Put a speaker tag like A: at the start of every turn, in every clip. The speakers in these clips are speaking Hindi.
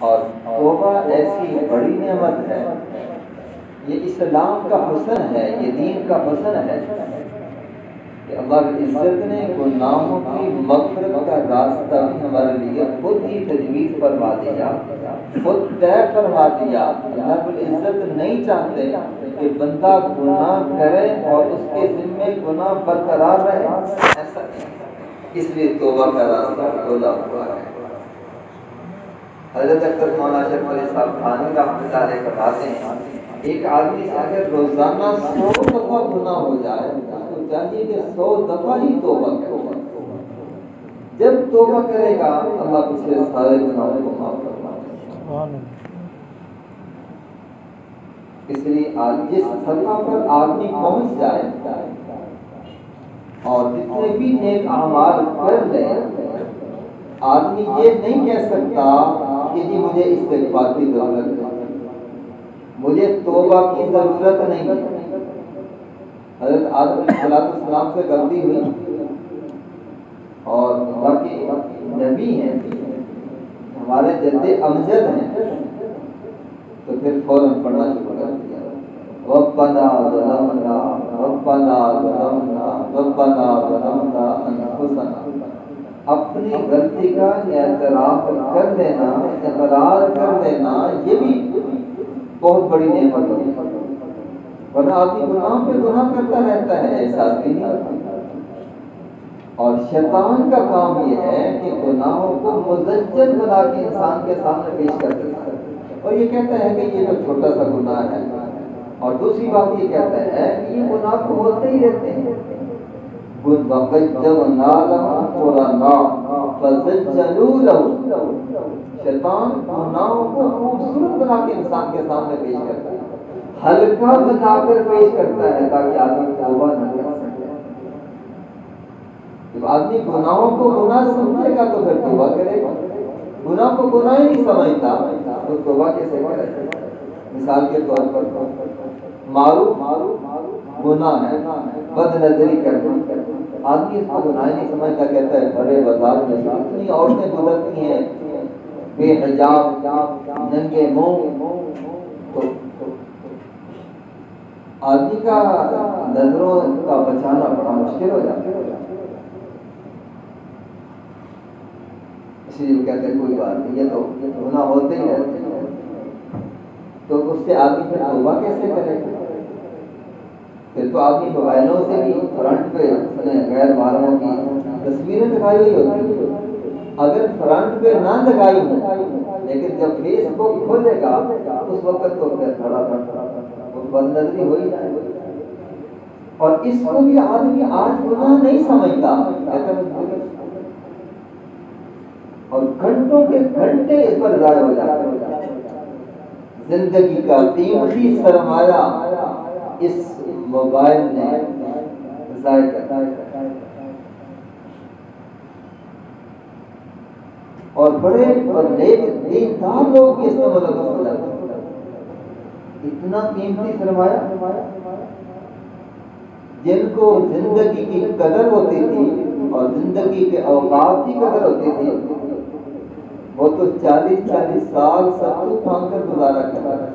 A: और तौबा ऐसी बड़ी नेमत है, ये इस्लाम का हुस्न है, ये दीन का हुस्न है कि अल्लाह इज़्ज़त ने गुनाहों की मग़फ़िरत का रास्ता भी हमारे लिए खुद ही तजवीज़ फरमा दिया, खुद तय फरमा दिया। अल्लाह इज़्ज़त नहीं चाहते कि बंदा गुनाह करे और उसके ज़िम्मे गुनाह बरकरार रहे, ऐसा नहीं, इसलिए तौबा का रास्ता खोला हुआ है। हज़रत अख्तर मौलाना शरीफ अली साहब थानवी रहमतुल्लाह अलैह फरमाते हैं, एक आदमी से अगर रोजाना 100 दफा गुनाह हो जाए, उसको चाहिए कि 100 दफा ही तौबा करे। जब तौबा करेगा अल्लाह उसके सारे गुनाहों को माफ फरमाएगा। इसलिए जिस सतह पर आदमी पहुंच जाए और जितने भी नेक अमाल कर ले, आदमी ये नहीं कह सकता कि जी मुझे इस्तिग़फ़ार की ज़रूरत है, मुझे तौबा की ज़रूरत नहीं है। हज़रत आदम अलैहिस्सलाम से गलती हुई और बाकी नबी हैं, हमारे जद्दे अमजद हैं, तो फिर फौरन पढ़ना शुरू कर दिया, रब्बना ज़लमना रब्बना ज़लमना रब्बना ज़लमना अनफुसना। अपनी गलती का एतराफ़ कर देना, इक़रार कर देना, ये भी बहुत बड़ी नेमत है। वरना आदमी गुनाह पे गुनाह करता रहता है, एहसास भी नहीं होता। और शैतान का काम ये है कि गुनाहों को मुज़ज्जल बना के इंसान के सामने पेश कर देता है और ये कहता है कि ये तो छोटा सा गुनाह है। और दूसरी बात ये कहता है कि ये गुनाह तो होते ही रहते हैं। शैतान गुनाहों को खूबसूरत बना के इंसान के सामने पेश करता है, हल्का बनाकर पेश करता है ताकि आदमी तौबा न कर सके। जब आदमी गुनाहों को गुनाह समझेगा तो फिर तौबा करेगा, गुनाह को गुनाह ही नहीं समझता तो तौबा कैसे करेगा। मिसाल के तौर पर मारूफ गुनाह है, बदनजरी करना, आदमी इसको गुनाह नहीं समझता, कहता है बड़े बाजार में इतनी औरतें गुजरती हैं बेहिजाब नंगे मुंह, तो आदमी का नजरों का बचाना बड़ा मुश्किल हो जाता है। इसलिए कहते हैं कोई बात नहीं, ये तो गुनाह होते ही रहते हैं, तो उससे आदमी फिर तौबा कैसे करेगा। फिर तो आदमी मोबाइलों से भी फ्रंट पे गैर महरमों की तस्वीरें दिखाई हुई होती है, अगर फ्रंट पे ना दिखाई हो लेकिन जब फेसबुक खोलेगा उस वक्त तो फिर थोड़ा बदनजरी हो ही जाएगी। और इसको भी आदमी आज गुनाह नहीं समझता, और घंटों के घंटे इस पर ज़ाया हो जाते हैं। जिंदगी का कीमती सरमाया इस मोबाइल ने ज़ाया कर दिया। और बड़े और नेकदार लोग भी इसमें मुलव्वस हो जाते हैं। इतना कीमती सरमाया जिनको जिंदगी की कदर होती थी और जिंदगी के औकात की कदर होती थी, वो तो 40-40 साल सत्तू खान कर गुजारा करता है।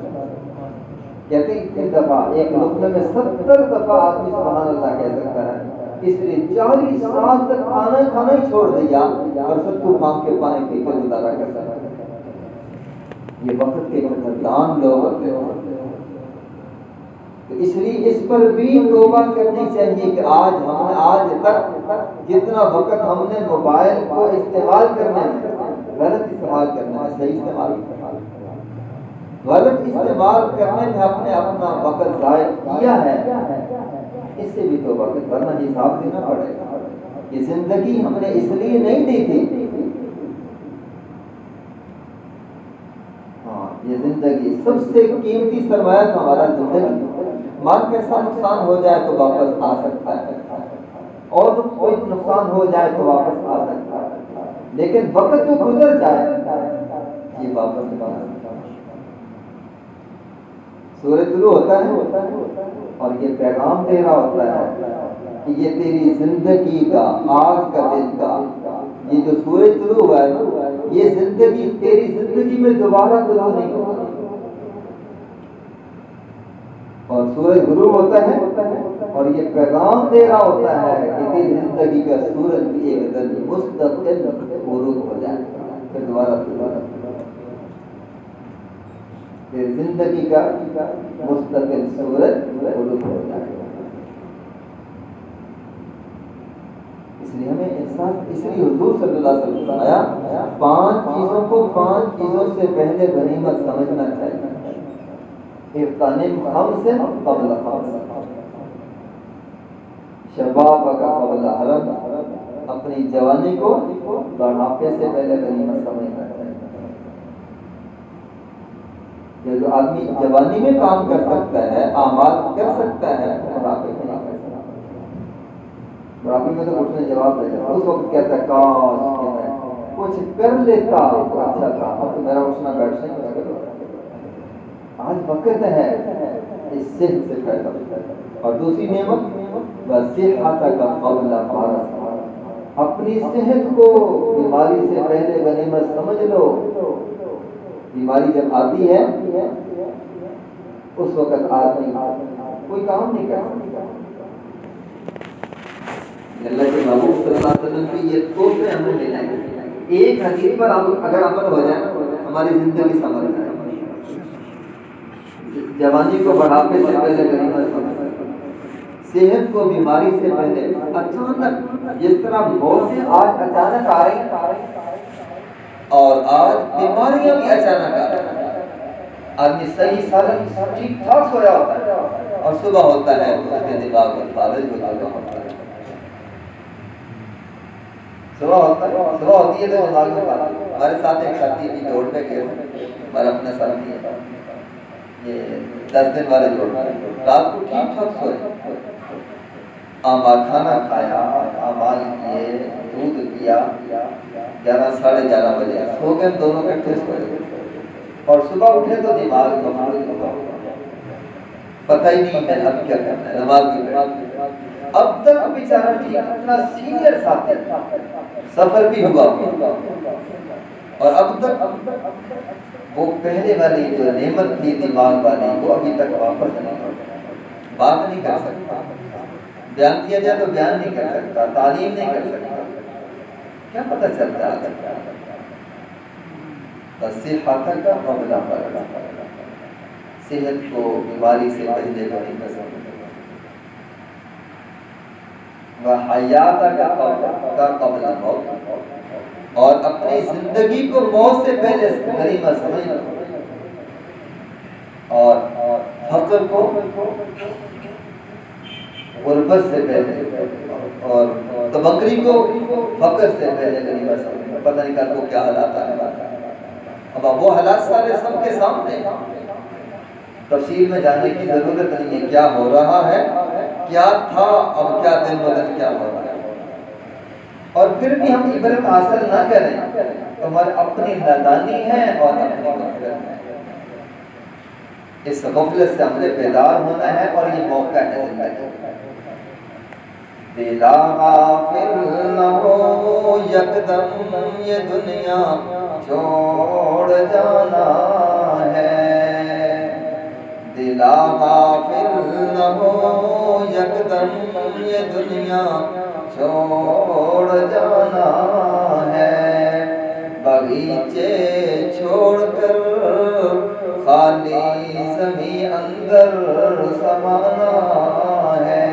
A: कहते इतनी दफा एक लुक़्मे में 70 दफा आदमी सुभान अल्लाह कह सकता है, इसलिए 40 साल तक खाना खाना ही छोड़ दिया और सत्तू खान के पानी पी कर गुजारा करता है। ये वक्त के कदरदान लोग होते हैं। तो इसलिए इस पर भी तौबा करनी चाहिए कि आज तक जितना वक्त हमने मोबाइल को इस्तेमाल करने में गलत इस्तेमाल करना है, सही इस्तेमाल गलत इस्तेमाल करने में अपने अपना वक्त ज़ाया किया है, इससे भी तौबा करना, हिसाब देना पड़ेगा। ये जिंदगी हमने इसलिए नहीं दी थी, हाँ ये जिंदगी सबसे कीमती सरमाया तो हमारा जिंदगी। मान के ऐसा नुकसान हो जाए तो वापस आ सकता है, और कोई नुकसान हो जाए तो वापस आ सकता है, लेकिन वक्त जो गुजर जाए ये वापस नहीं आ सकता। सूरज तुलू होता है और ये पैगाम दे रहा होता है कि ये तेरी जिंदगी का आज का दिन का ये जो सूरज तुलू हुआ है ना, ये जिंदगी तेरी जिंदगी में दोबारा गुनाह नहीं होगा। और सूरज गुरूब होता है और ये पैगाम दे रहा होता है कि तेरी जिंदगी का सूरज भी एक दिन मुस्तकिल गुरूब हो जाएगा, फिर दोबारा तेरी जिंदगी का मुस्तकिल सूरज गुरूब हो जाएगा। इसलिए हमें एहसास, इसलिए हुजूर सल्लल्लाहु अलैहि वसल्लम ने फरमाया 5 चीजों को 5 चीजों से पहले गनीमत समझना चाहिए। इफ्तानिम खम्सिन क़ब्ल खम्सिन, शबाबक क़ब्ल हरम, अपनी जवानी को बुढ़ापे से पहले गनीमत समझना चाहिए। ये जो आदमी जवानी में काम कर सकता है, आमाल कर सकता है, बुढ़ापे में नहीं कर सकता। बुढ़ापे में तो उठने जवाब दे जाता, उस वक्त कहता है काश कि मैं कुछ कर लेता तो अच्छा था, अब तो मेरा उठना बैठना ही मुश्किल हो रहा है। आज वक्त है इससे पैदा। और दूसरी नेमत वसीहतक क़ब्ल मरज़, अपनी सेहत को बीमारी से पहले गनीमत समझ लो। बीमारी जब आती है उस वक्त आदमी कोई काम नहीं कर सकता। अल्लाह के महबूब सल्लल्लाहु अलैहि वसल्लम की ये तोहफे हमें मिले। एक हदीस पर अगर अमल हो जाए हमारी जिंदगी संभल जाए। जवानी को बढ़ापे से पहले गनीमत समझ, सेहत को बीमारी से पहले। अचानक जिस तरह मौतें आज अचानक आ रही और आज बीमारियां भी अचानक आ रही। आदमी सही सालन ठीक ठाक सोया होता है और सुबह होता है उसके दिमाग में फालिज हो चुका होता है। सुबह होती है तो दिमाग में फालिज। हमारे साथ एक साथी अभी जोड़ पे गए, हमारा अपना साथी है, ये 10 दिन वाले जोड़, रात को ठीक ठाक सोए, खाना खाया, अमाल किए, दूध पिया, 11 साढ़े 11 बजे सो गए, दोनों इकट्ठे सोए और सुबह उठे तो दिमाग मफलूज हुआ, पता ही नहीं मैं अब क्या करना है, नमाज भी अब तक बेचारा ठीक अपना सीनियर साथी सफर भी हुआ और अब तक वो पहले वाली जो नेमत थी दिमाग वाली वो अभी तक वापस नहीं, बात नहीं कर सकता, बयान किया जाए तो बयान नहीं कर सकता, तालीम नहीं कर सकता, क्या पता चलता है। वसीहतक क़ब्ल मरज़, सेहत को बीमारी से पहले गनीमत समझ, वहयातक क़ब्ल मौत, और अपनी जिंदगी को मौत से पहले गनीमत समझ, और फक्र को गुर्बत से पहले और तबकरी को फक्र से पहले गनीमत समझ। पता नहीं कल को क्या हालात आने वाला है। अब वो हालात सारे सबके सामने, तफसील में जाने की जरूरत नहीं है। क्या हो रहा है, क्या था, अब क्या दिन ब दिन क्या हो रहा है। और फिर भी हम इबरत हासिल ना करें तो हमारी अपनी नादानी है और अपनी गफलत है। इस गफलत से हमने बेदार होना है और ये मौका है जिंदगी। दिला गाफिल न हो यकदम ये दुनिया छोड़ जाना है, दिला गाफिल न हो यकदम ये दुनिया छोड़ जाना है, बगीचे छोड़कर खाली ज़मीं अंदर समाना है।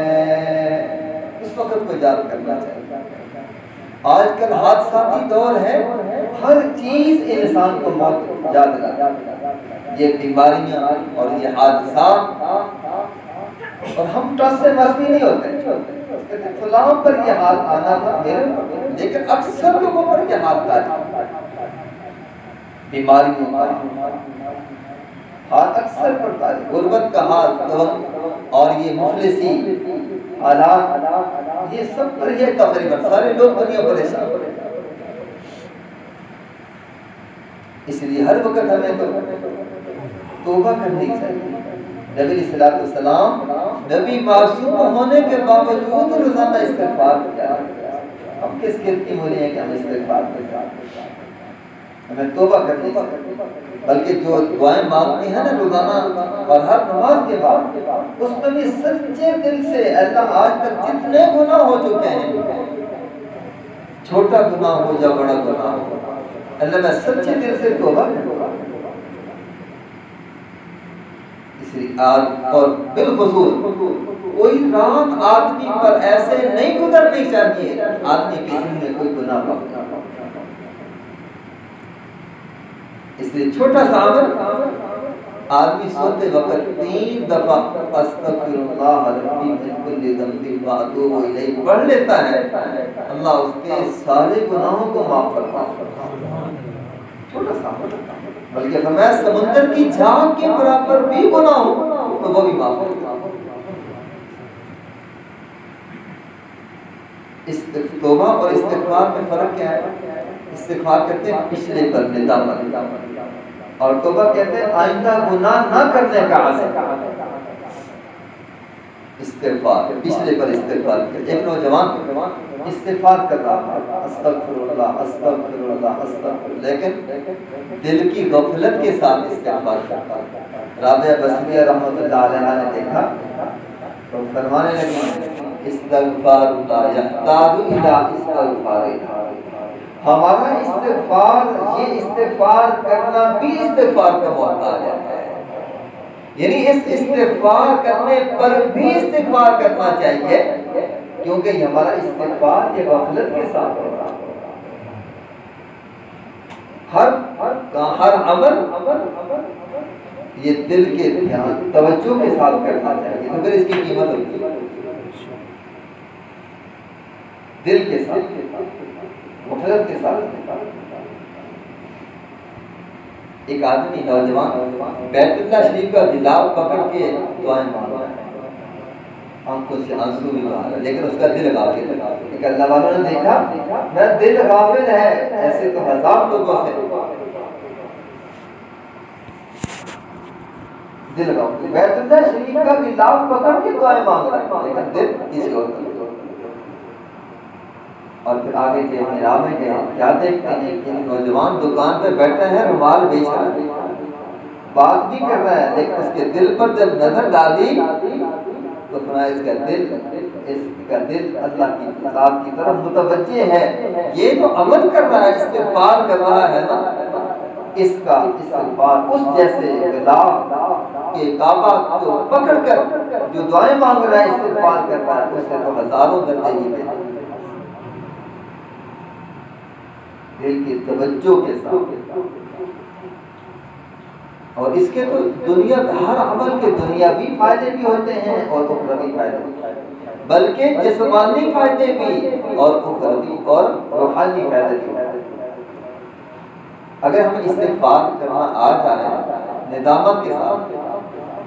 A: इस वक्त को याद करना चाहिए। आजकल हादसाती दौर है, हर चीज इंसान को मौत याद दिला, ये बीमारियां और ये हादसा, और हम ट्रस्ट से मस भी नहीं होते। फलां पर ये हाल आना था मेरे, लेकिन अक्सर लोगों पर ये हाल था, बीमारियों का हाल अक्सर पड़ता है, गुर्बत का हाल और ये मुफलिसी हालात, ये सब पर ये तकरीबन सारे लोग दुनिया परेशान। इसलिए हर वक्त हमें तो तौबा करनी चाहिए। नबी सल्लल्लाहु अलैहि वसल्लम नबी मासूम होने के बावजूद रोजाना इस्तिग़फ़ार किया। हम किस किस की बोले हैं कि हम इस्तिग़फ़ार करते हैं। हमें तौबा करनी चाहिए। बल्कि जो दुआएं मांगते हैं ना रोजाना और हर नमाज के बाद, उसमें भी सच्चे दिल से, अल्लाह आज तक जितने गुनाह हो चुके हैं, छोटा गुनाह हो या बड़ा गुनाह हो, अल्लाह मैं सच्चे दिल से तौबा करूंगा। इसलिए आज और बिलखुसूस कोई रात आदमी पर ऐसे नहीं गुजरनी चाहिए आदमी की जिंदगी में कोई गुनाह पाता। इसलिए छोटा सा अमल, आदमी सोते वक्त 3 दफा अस्तगफिरुल्लाह रब्बी मिन कुल्ली ज़ंबिन व अतूबु इलैहि पढ़ लेता है, अल्लाह उसके सारे गुनाहों को माफ करता है। छोटा सा अमल, बल्कि फरमाया समुद्र की झाग के बराबर भी गुनाह हो तो वो भी माफ करता है। तौबा और इस्तिग़फ़ार में फर्क क्या है? इस्तिग़फ़ार कहते हैं पिछले पर निदामत, और तौबा कहते हैं आइंदा गुनाह ना करने का आज़म। इस्तिग़फ़ार पिछले पर इस्तिग़फ़ार करते। एक नौजवान इस्तिग़फ़ार कर रहा है, अस्तगफिरुल्लाह अस्तगफिरुल्लाह अस्तगफिरुल्लाह, लेकिन दिल की गफलत के साथ इस्तिग़फ़ार करता है। राबिया बसरिया रहमतुल्लाह अलैहा ने देखा तो फरमाने लगी इस्तिग़फ़ारुल्लाह यहताजु इला इस्तिग़फ़ारिना, हमारा इस्तिग़फ़ार, ये इस्तिग़फ़ार करना भी इस्तिग़फ़ार का मोहताज है। यानी इस इस्तिग़फ़ार करने पर भी इस्तिग़फ़ार करना चाहिए, क्योंकि ये हमारा इस्तिग़फ़ार ये गफलत के साथ हो रहा है। हर अमल ये दिल के ध्यान तवज्जो के साथ करना चाहिए, तो फिर इसकी कीमत होती है। दिल के साथ, गफलत के साथ। एक आदमी नौजवान बैतुल्लाह शरीफ का गिलाफ पकड़ के दुआएं मांग रहा है, आंखों से आंसू भी बहा रहा है, लेकिन उसका दिल गाफिल है। एक अल्लाह वालों ने देखा मैं दिल गाफिल है, ऐसे तो हजार लोगों से दिल गाफिल, बैतुल्लाह शरीफ का गिलाफ पकड़ के दुआएं मांग रहा है, लेकिन दिल किसी और तरफ। और फिर आगे के मेराब में गए, क्या देखते हैं कि नौजवान दुकान पे बैठा है, रुमाल बेच रहा है, बात भी कर रहा है, लेकिन उसके दिल पर जब नजर डाली तो सुना इसका दिल अल्लाह की ज़ात की तरफ मुतवज्जे है। ये जो अमल कर रहा है, इस्तिग़फ़ार कर रहा है ना, इसका इस्तिग़फ़ार उस जैसे गिलाफ के काबा को पकड़कर जो दुआएं मांग रहा है, इस्तिग़फ़ार कर रहा है, उससे तो हजारों दर्जे ही बेहतर। दिल की तवज्जो के साथ, और इसके तो दुनिया हर अमल के दुनियावी फायदे भी होते हैं और उखरवी फायदे, बल्कि जिस्मानी फायदे भी और उखरवी और रूहानी फायदे भी। अगर हमें इस्तिग़फ़ार करना आ जाए निदामत के साथ,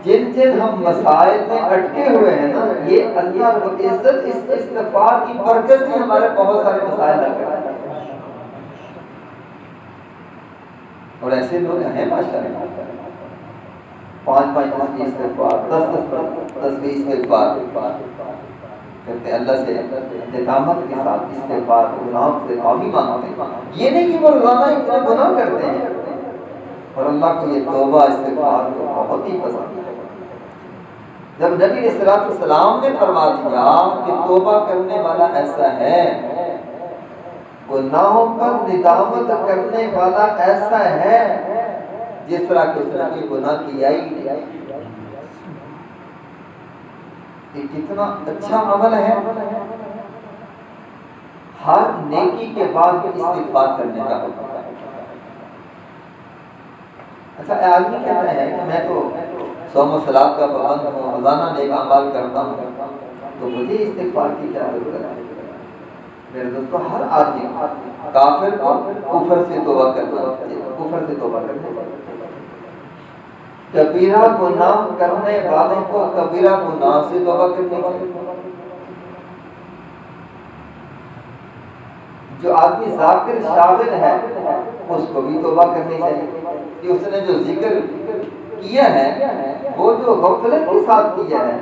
A: जिन जिन हम मसाइल में अटके हुए हैं ना, ये अल्लाह रब्बुल इज्जत इस इस्तिग़फ़ार की बरकत से हमारे बहुत सारे मसाइल हल कर देता है। और ऐसे लोग हैं माशाअल्लाह, 5-5 इस्तिग़फ़ार, 10-10 इस्तिग़फ़ार करते अल्लाह से निदामत के साथ इस्तिग़फ़ार, गुनाह से माफ़ी मांगते हैं। ये नहीं कि वो रोज़ाना इतने गुनाह करते हैं, और अल्लाह को ये तौबा इस्तिग़फ़ार को बहुत ही पसंद है। जब नबी अलैहिस्सलातु वस्सलाम ने फरमा दिया कि तौबा करने वाला ऐसा है, गुनाहों पर निदामत करने वाला ऐसा है जिस तरह के उसने कोई गुनाह किया ही नहीं। ये कितना अच्छा अमल है। हर नेकी के बाद इस्तिग़फ़ार करने का हुक्म है। अच्छा, आदमी कहता है कि मैं तो सौम और सलात का पाबंद हूँ, रोज़ाना नेक अमाल करता हूँ, तो मुझे इस्तिग़फ़ार की क्या ज़रूरत है? मेरे दोस्तों, हर आदमी काफिर को कुफ्र से तौबा करना चाहिए, कुफ्र से तौबा करना चाहिए। कबीरा गुनाह करने वालों को कबीरा गुनाह से तौबा करनी चाहिए। जो आदमी ज़ाकिर शागिर है उसको भी तौबा करनी चाहिए कि उसने जो जिक्र किया है वो जो गफलत के साथ किया है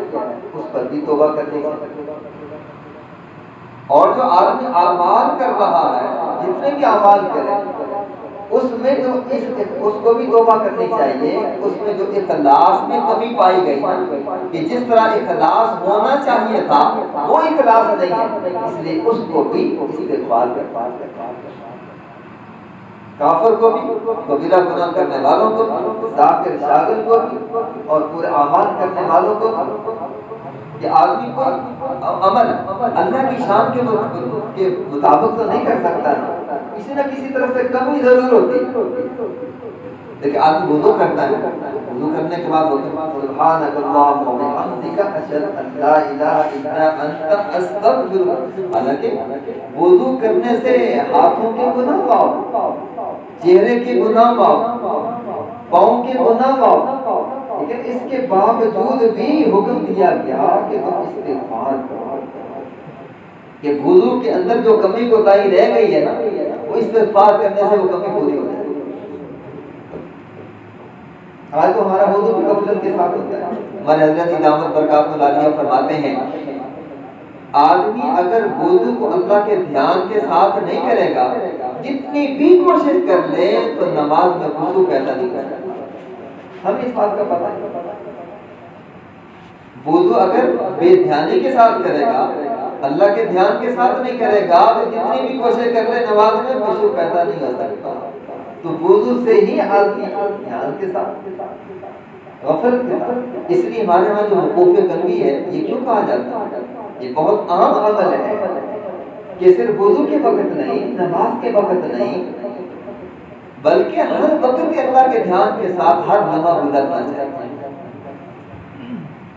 A: उस पर भी तौबा करनी चाहिए। और जो आदमी अमाल कर रहा है, जितने भी अमाल करे, उसमें जो उसको भी तौबा करनी चाहिए। उसमें जो इखलास में कमी पाई गई ना, कि जिस तरह इखलास होना चाहिए था वो इखलास नहीं है, इसलिए उसको भी इस्तिग़फ़ार कर काफिर को भी, कबीरा गुनाह करने वालों को भी, जाकिर शागिर को भी और पूरे अमाल करने वालों को भी। कि आदमी को अमल अल्लाह की शान के मुताबिक तो नहीं कर सकता ना, किसी न किसी तरह से कमी जरूर होती है। देखिए आदमी वुज़ू करता है, वुज़ू करने के बाद सुब्हानकल्लाहुम्मा व बिहम्दिका अशहदु अन ला इलाहा इल्ला अंता अस्तगफिरुक। हालांकि वुज़ू करने से हाथों के गुनाह माफ, चेहरे के गुनाह माफ, पाँव के गुनाह माफ, लेकिन इसके बावजूद भी हुक्म दिया गया कि तुम इस्तिग़फ़ार करो। कि वुज़ू के अंदर जो कमी कोताही रह गई है ना, वो इस्तिग़फ़ार करने से वो कमी पूरी हो जाएगी। आज तो हमारा वुज़ू भी गफलत के साथ होता है। हमारे हज़रत दामद बरकातुहु आलिया फरमाते हैं, आदमी अगर वुज़ू को अल्लाह के ध्यान के साथ नहीं करेगा, जितनी भी कोशिश कर ले तो नमाज में वुज़ू पैदा नहीं कर सकता। हमें इस बात का पता है। वुज़ू अगर बेध्यानी के साथ करेगा, अल्लाह के ध्यान के साथ नहीं करेगा, तो जितनी भी कोशिश कर ले नमाज में वुज़ू पैदा नहीं हो सकता। तो वुज़ू से ही आदमी ध्यान के साथ, गफलत के साथ। इसलिए हमारे यहाँ जो वक़ूफ़े क़ल्बी है, ये क्यों कहा जाता है? ये बहुत आम अमल है कि सिर्फ वुज़ू के वक़्त नहीं, नमाज के वक़्त नहीं, बल्कि हर वक़्त अल्लाह के ध्यान के साथ हर लम्हा गुजरना चाहिए।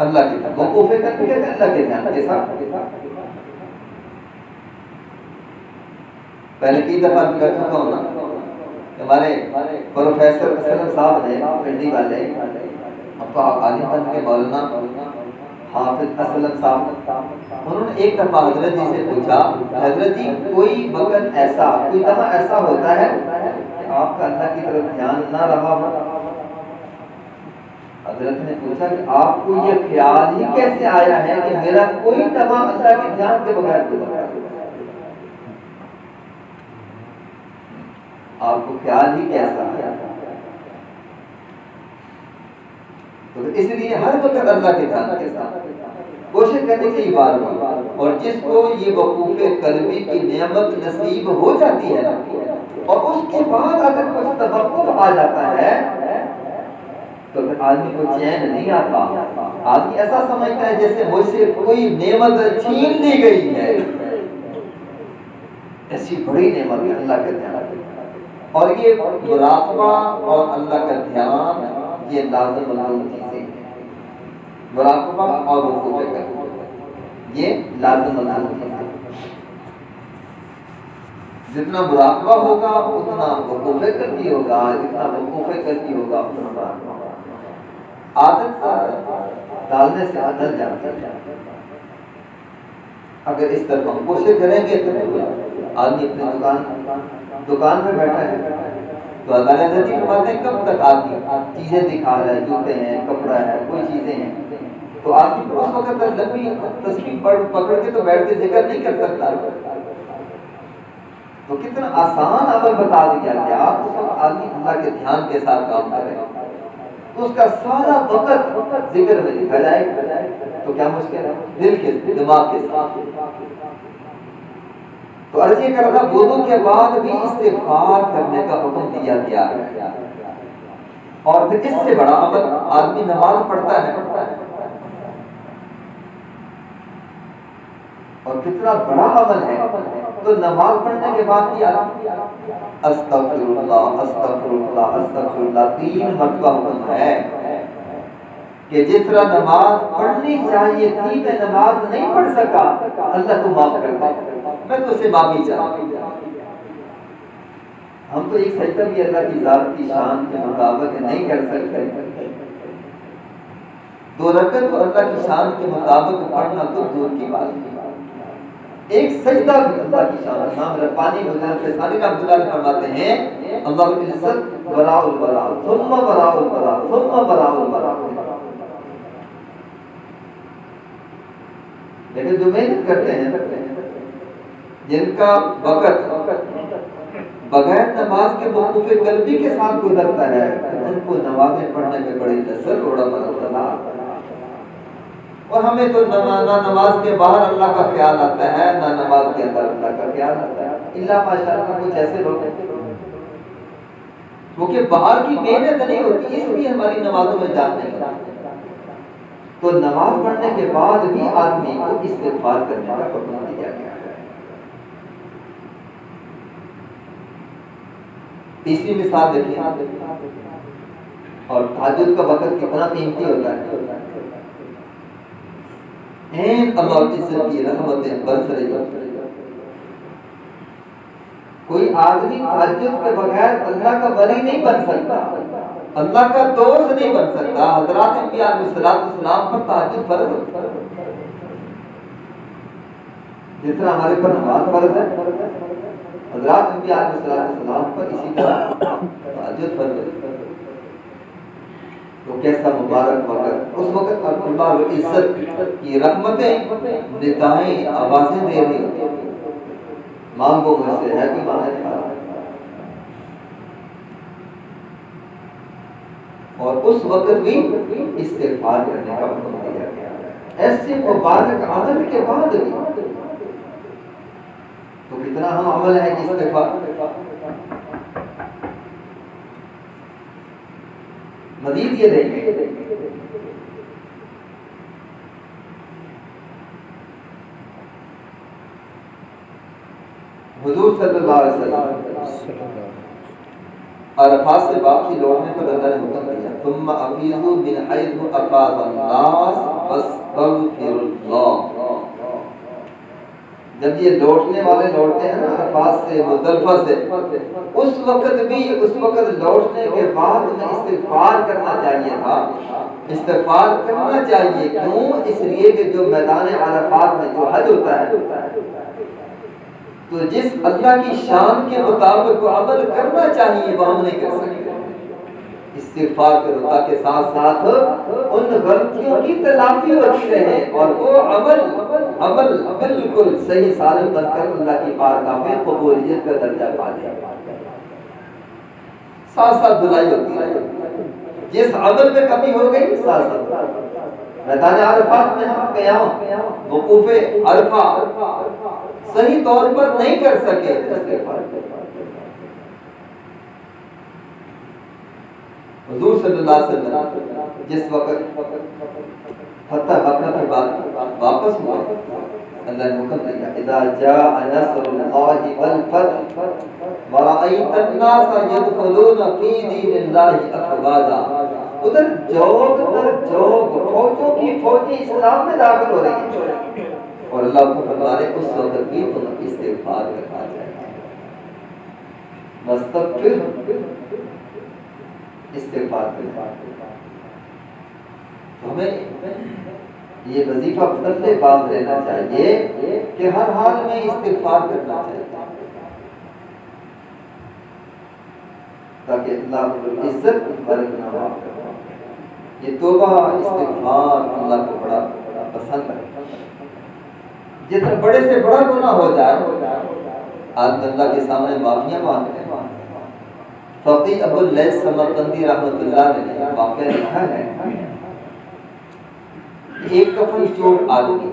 A: अल्लाह के वक़ूफ़े क़ल्बी के अल्लाह के ध्यान के साथ। पहले कई दफ़ा कर चुका हूँ ना, हमारे प्रोफेसर असलम साहब ने, पिंडी वाले आलिमगंज के मौलाना हाफिज असलम साहब, उन्होंने एक दफा हजरत जी से पूछा, हजरत जी कोई वक्त ऐसा, कोई दफा ऐसा होता है कि आपका अल्लाह की तरफ ध्यान ना रहा हो? हजरत ने पूछा कि आपको ये ख्याल ही कैसे आया है कि मेरा कोई दफा अल्लाह के ध्यान के बगैर गुजरा? आपको ख्याल ही कैसा आया? तो इसलिए हर वक्त अल्लाह के ध्यान के साथ कोशिश करने की बार बार। और जिसको ये वक़ूफ़े क़ल्बी की नेमत नसीब हो जाती है ना, और उसके बाद अगर कुछ तवक्कुफ आ जाता है तो फिर आदमी को चैन नहीं आता। आदमी ऐसा समझता है जैसे मुझसे कोई नेमत छीन ली गई है। ऐसी बड़ी नेमत है अल्लाह के ध्यान। और ये मुराक़बा और अल्लाह का ध्यान, ये लाज़िम चीज़ें हैं। मुराक़बा और वक़ूफ़े क़ल्बी, ये लाज़िम चीज़ें हैं। जितना मुराक़बा होगा उतना वक़ूफ़े क़ल्बी होगा, जितना वक़ूफ़े क़ल्बी होगा उतना मुराक़बा होगा। आदत डालने से आदत जाती है। अगर इस तरह हम कोशिश करेंगे तो आदमी अपनी दुकान में बैठा है तो हमारे अंदर जी फरमाते हैं, कब तक आदमी चीजें दिखा रहा है, जूते हैं, कपड़ा है, कोई चीजें हैं, तो आदमी को उस वक्त लंबी तस्वीर पकड़ के तो बैठ के जिक्र नहीं कर सकता। तो कितना आसान अमल बता दिया गया, तो आदमी अल्लाह के ध्यान के साथ काम करे तो उसका सारा वक्त जिक्र में लिखा जाएगा। तो क्या मुश्किल है दिल के दिमाग के साथ। तो अर्ज़ ये कर रहा था, वुज़ू के बाद भी इस्तिग़फ़ार करने का हुक्म दिया गया है। और फिर इससे बड़ा अमल, आदमी नमाज पढ़ता है और कितना बड़ा अमल है, तो नमाज पढ़ने के बाद भी अस्तग़फ़िरुल्लाह अस्तग़फ़िरुल्लाह अस्तग़फ़िरुल्लाह 3 मरतबा हुक्म है कि जिस तरह नमाज पढ़नी चाहिए थी, मैं नमाज नहीं पढ़ सका, अल्लाह को माफ कर दे, मैं तुझसे माफी चाहता। हम तो एक सजदा भी अल्लाह की ज़ात की शान के मुताबिक नहीं कर सकते। 2 रकअत तो अल्लाह की शान के मुताबिक पढ़ना तो दूर की बात है, एक सजदा भी अल्लाह की शान। इमाम रब्बानी फरमाते हैं, अल्लाहुल इज्जत वराउल वरा सुम्मा वराउल वरा सुम्मा वराउल वरा। लेकिन जो मेहनत करते हैं, जिनका वक़्त बगैर नमाज के वकूफ़े कल्बी के साथ गुजरता है, उनको नमाज़ें पढ़ने में बड़ी लज्जत और मज़ा आता है। और हमें तो ना नमाज के बाहर अल्लाह का ख्याल आता है, ना नमाज के अंदर अल्लाह का ख्याल आता है। इल्ला माशाअल्लाह कुछ ऐसे लोग हैं क्योंकि बाहर की मेहनत नहीं होती, इसलिए हमारी नमाजों में जान नहीं होती। तो नमाज पढ़ने के बाद भी आदमी को इस्तिग़फ़ार करने का हुक्म दिया गया है। तीसरी मिसाल देखिए, और तहज्जुद का वक़्त कितना कीमती होता है। अल्लाह इज़्ज़त की रहमतें बरस रही है। कोई आदमी तहज्जुद के बगैर अल्लाह का वली नहीं बन सकता, अल्लाह का दोस्त नहीं बन सकता। हज़रात अंबिया अलैहिस्सलाम पर तहज्जुद फर्ज है, जिस तरह हमारे पर नमाज फर्ज है, हज़रात अंबिया अलैहिस्सलाम पर इसी तरह तहज्जुद फर्ज है। तो कैसा मुबारक वक़्त, उस वक़्त अल्लाह रब्बुल इज़्ज़त की रहमतें निदाएं आवाज़ें दे रही होती हैं, मांगो मुझसे, है कि मांगे। और उस वक़्त भी इस्तिग़फ़ार करने का हुक्म दिया गया है। ऐसे मुबारक अमल के बाद भी तो कितना हम अमल है कि इस्तिग़फ़ार मज़ीद ये देखें, हुज़ूर सल्लल्लाहु अलैहि वसल्लम अरफात से वापसी लौटने पर अल्लाह ने हुक्म दिया, तुम्मा अफीज़ू मिन हैज़ु अफ़ाज़न्नास फस्तग़फिरुल्लाह। जब ये लौटने वाले लौटते हैं ना अरफात से, मुज़दलिफ़ा से, उस वक़्त लौटने के बाद में इस्तिग़फ़ार करना चाहिए था। इस्तिग़फ़ार करना चाहिए क्यों? इसलिए कि जो मैदान अरफात में जो हज होता है, तो जिस अल्लाह की शान के मुताबिक वो अमल करना चाहिए वो हम नहीं कर सकते। इस्तिग़फ़ार करो ताकि साथ साथ उन गलतियों की तलाफ़ी होती रहे और वो अमल बिल्कुल सही सालिम बनकर अल्लाह की बारगाह में कबूलियत का दर्जा पा ले। साथ साथ धुलाई होती है, जिस अमल में कमी हो गई साथ साथ मैदान अरफात में हम क़याम वक़ूफ़े अरफा सही तौर पर नहीं कर सके। हुज़ूर सल्लल्लाहु अलैहि वसल्लम जिस वक़्त फतह मक्का के बाद वापस हुआ, अल्लाह ने हुक्म दिया, इज़ा जाअ नस्रुल्लाहि वल फतह व रअयतन नास यदखुलूना फी दीनिल्लाहि अफ़वाजा। उधर जोग फौजों की फौजी इस्लाम में दाखिल हो रही है और अल्लाह को फरमा रहे उस वक़्त भी तुम इस्तिग़फ़ार करना चाहिए। मस्तग़फिर इस्तिग़फ़ार करना। हमें ये वजीफा पल्ले बांध लेना चाहिए कि हर हाल में इस्तिग़फ़ार करना चाहिए ताकि अल्लाह रब्बुल इज़्ज़त हमारे गुनाह माफ़ करे। ये तौबा इस्तिग़फ़ार अल्लाह को बड़ा पसंद है। जितना बड़े से बड़ा गुनाह हो जाए आज अल्लाह के सामने माफियां मांगते हैं। फ़क़ी अबुल लैस समरकंदी रहमतुल्लाह ने वाक़या लिखा है, एक कफन चोर आदमी,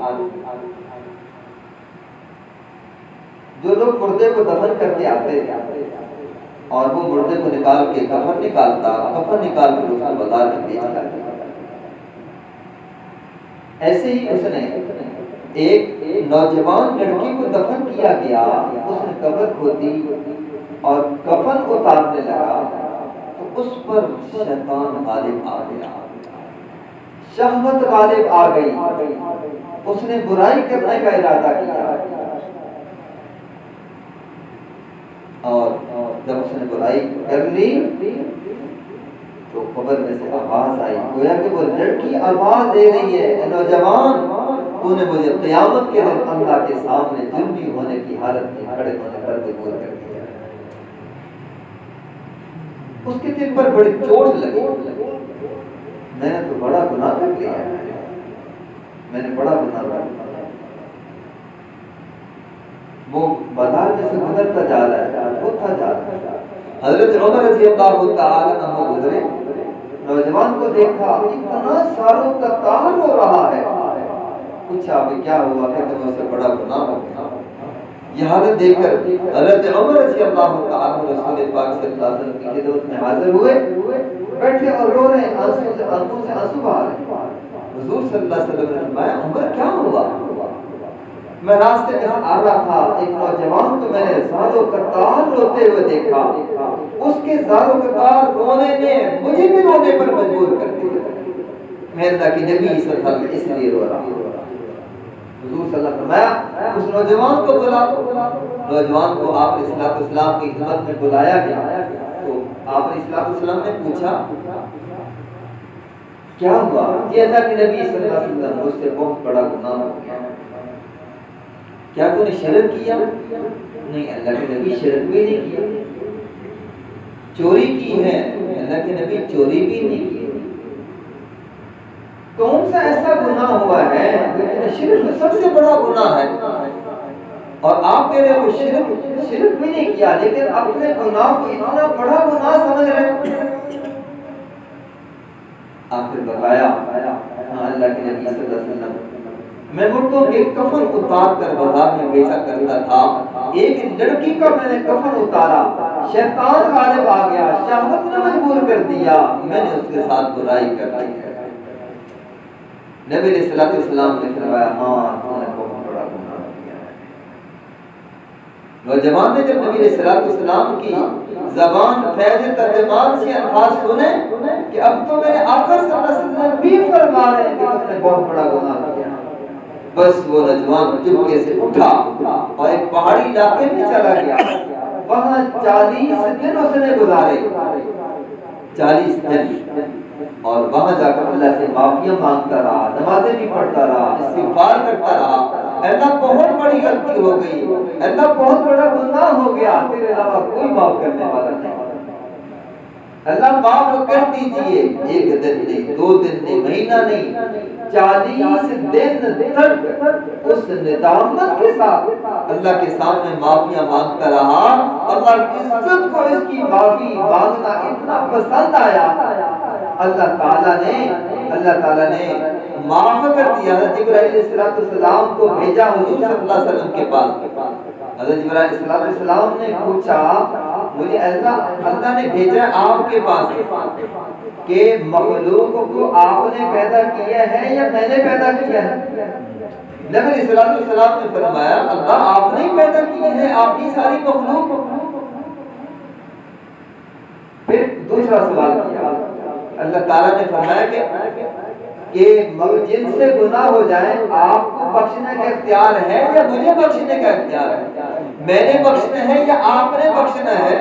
A: जो लोग मुर्दे को दफन करके आते और वो मुर्दे को निकाल के कफन निकाल कर उसको बाजार में बेच डालता। ऐसे ही उसने एक नौजवान लड़की को दफन किया गया, उसने कब्र खोदी और कफन उतारने लगा तो उस पर शैतान गालिब आ गया, शहवत गालिब आ गई, उसने बुराई करने का इरादा किया और जब उसने बुराई कर ली तो कब्र में से आवाज आई, गोया कि वो लड़की आवाज दे रही है, नौजवान तूने मुझे क़यामत के दिन अल्लाह के सामने जिंदा होने की हालत में खड़े होने पर मजबूर कर दिया। उसके दिल पर बड़ी चोट लगी, मैंने तो बड़ा गुनाह कर लिया है, मैंने बड़ा गुनाह कर लिया। वो बाजार में से गुजरता जा रहा है, होता जा रहा है, हजरत उमर रज़ी अल्लाह तआला अन्हु गुजरे, नौजवान को देखा इतना सारों का तार हो रहा है, पूछा अभी क्या हुआ, कहते मुझसे बड़ा गुनाह हो गया। यह हालत देखकर हजरत उमर रज़ी अल्लाह तआला रसूल पाक सल्लल्लाहु अलैहि वसल्लम की खिदमत में हाजिर हुए, बैठे और रो रहे, आंसू से आंसू बहा रहे। हुजूर सल्लल्लाहु अलैहि वसल्लम ने फरमाया, उमर क्या हुआ? मैं रास्ते में आ रहा था, एक नौजवान को मैंने ज़ारो कतार रोते हुए देखा, उसके ज़ारो कतार रोने ने मुझे भी रोने पर मजबूर कर दिया। मैं अल्लाह की नबी सल्लल्लाहु अलैहि वसल्लम इसलिए रो रहा हूं। हुजूर सल्लल्लाहु अलैहि वसल्लम फरमाया, उस नौजवान को बुला। नौजवान को आपने सल्लल्लाहु अलैहि वसल्लम की खिदमत में बुलाया गया, तो आपने सल्लल्लाहु अलैहि वसल्लम ने पूछा क्या हुआ? ये अल्लाह के नबी सल्लल्लाहु अलैहि वसल्लम, मुझसे बहुत बड़ा गुनाह हो गया। क्या तूने शिरक किया? नहीं अल्लाह के नबी शिरक भी नहीं किया। चोरी की है? अल्लाह के नबी चोरी भी नहीं की। कौन सा ऐसा गुनाह हुआ है? शिरक सबसे बड़ा गुनाह है, और आप कह रहे हो शिरक भी नहीं किया, लेकिन अपने गुनाह को इतना बड़ा गुनाह समझ रहे हो। आखिर बताया, हाँ अल्लाह के नबी सल्लल्लाहु अलैहि वसल्लम, मैं मुर्दों के कफन उतार कर बाजार में बेचा करता था। एक लड़की का मैंने कफन उतारा, शैतान गालिब आ गया, शहवत ने मजबूर कर दिया, मैंने उसके साथ बुराई कर दी। नबी सल्लल्लाहु अलैहि वसल्लम ने फरमाया, हाँ तूने बहुत बड़ा गुनाह किया है। नौजवान ने जब नबी सल्लल्लाहु अलैहि वसल्लम की ज़बान फैज़ तर्जुमान से अल्फाज सुने कि अब तो मेरे आका सल्लल्लाहु अलैहि वसल्लम भी फरमा रहे हैं कि तुमने बहुत बड़ा गुनाह किया, बस वो नौजवान चुपके से उठा और एक पहाड़ी इलाके में चला गया। वहां 40 दिन उसने गुजारे, 40 दिन, और वहां जाकर अल्लाह से माफिया मांगता रहा, नमाजें भी पढ़ता रहा, इस्तिग़फ़ार करता रहा। अल्लाह बहुत बड़ी गलती हो गई, अल्लाह बहुत बड़ा गुनाह हो गया, तेरे अलावा कोई माफ करने वाला नहीं, अल्लाह माफ कर दीजिए। 1 दिन नहीं, 2 दिन नहीं, महीना नहीं, 40 दिन तक उस निदामत के साथ अल्लाह के सामने माफिया मांगता रहा। अल्लाह की इज्जत को इसकी माफी मांगना इतना पसंद आया, अल्लाह ताला ने माफ कर दिया। जिब्राइल अलैहिस्सलाम को भेजा हुजूर सल्लल्लाहु अलैहि वसल्लम के पास। हज़रत जिब्राइल अलैहिस्सलाम ने पूछा, मुझे अल्लाह ने भेजा आपके पास कि मखलूक को आपने पैदा किया है या मैंने पैदा किया है? नबी सल्लल्लाहु अलैहि वसल्लम ने फरमाया, अल्लाह आपने ही पैदा की है, आपकी सारी मखलूक। फिर दूसरा सवाल किया, अल्लाह ताला ने फरमाया कि जिनसे गुनाह हो जाए आपको बख्शने का इख्तियार है या मुझे बख्शने का इख्तियार है? मैंने बख्शना है या आपने बख्शना है?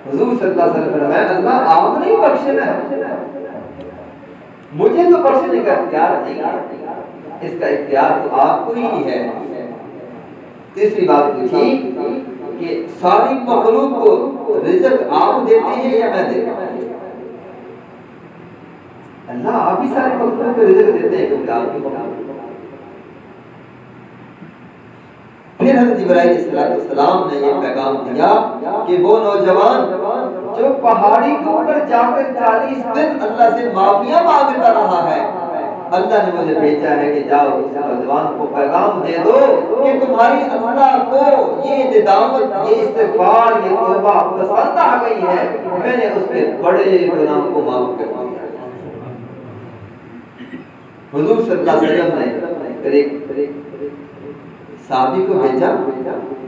A: हुजूर सल्लल्लाहु अलैहि वसल्लम फरमाया, अल्लाह आपने ही बख्शना है, मुझे तो बख्शने का इख्तियार नहीं है, इसका इख्तियार तो आपको ही है। तीसरी बात पूछी कि सारी मखलूक को रिज़्क आप देते हैं या मैं देता हूं? अल्लाह आप ही सारी मखलूक को रिज़्क देते हैं, क्योंकि आप ही मखलूक। फिर हज़रत जिब्राइल अलैहिस्सलाम ने ये पैगाम दिया कि वो नौजवान जो पहाड़ी के ऊपर जाकर 40 दिन अल्लाह से माफिया मांगता रहा है, अल्लाह ने मुझे भेजा है कि जाओ उस नौजवान को पैगाम दे दो कि तुम्हारी अल्लाह को ये निदामत, ये इस्तिग़फ़ार, ये तौबा पसंद आ गई है, मैंने उसके बड़े गुनाह को माफ कर दिया। हुजूर सल्लल्लाहु अलैहि वसल्लम ने एक साहबी को भेजा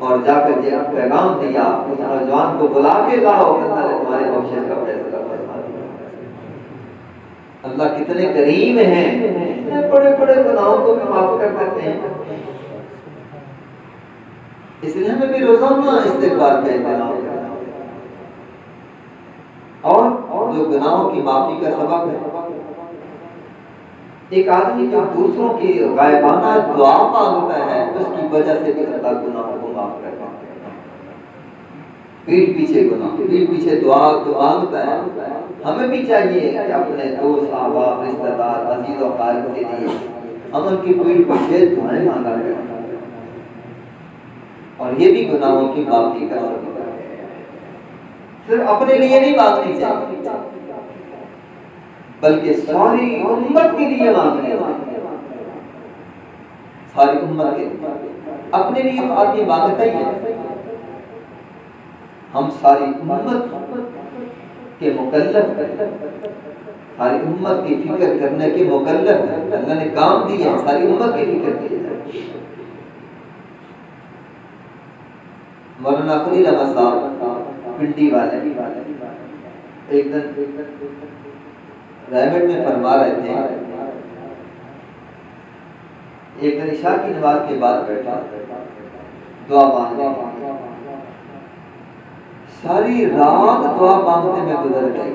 A: और जाकर ये पैगाम दिया, उस नौजवान को बुला के लाओ, अल्लाह ने तुम्हारे बख्शिश का फैसला फरमा दिया। अल्लाह कितने करीम हैं, इतने बड़े-बड़े गुनाहों को भी माफ कर देते हैं। इसलिए हमें भी रोजाना इस्तिग़फ़ार का इंतज़ाम करना और जो गुनाहों की माफी का सबब है। एक आदमी जो दूसरों की गायबाना दुआ मांगता है, उसकी वजह से भी अल्लाह गुनाहों को माफ करता है। पीठ पीछे गुनाह, पीठ पीछे दुआ मांगता है। हमें भी चाहिए कि अपने दोस्त, अहबाब, रिश्तेदार, अजीज और क़रीब के लिए हम उनकी पीठ पीछे दुआएं मांगा करें, और ये भी गुनाहों की माफी का सबब है। सिर्फ अपने लिए नहीं मांगनी चाहिए, बल्कि सारी उम्मत के लिए मांगनी चाहिए। सारी उम्मत के अपने लिए तो आदमी मांगता ही है। हम सारी उम्मत के मुकल्लफ हैं, सारी उम्मत की फिक्र करने के मुकल्लफ हैं। अल्लाह ने काम दिया है सारी उम्मत की फिक्र की जाए। मौलाना खलील अहमद साहब पिंडी वाले एक दिन रायगढ़ में फरमा रहे थे, एक दिन इशा की नमाज के बाद बैठा दुआ मांगने, सारी रात दुआ मांगने में गुजर गई,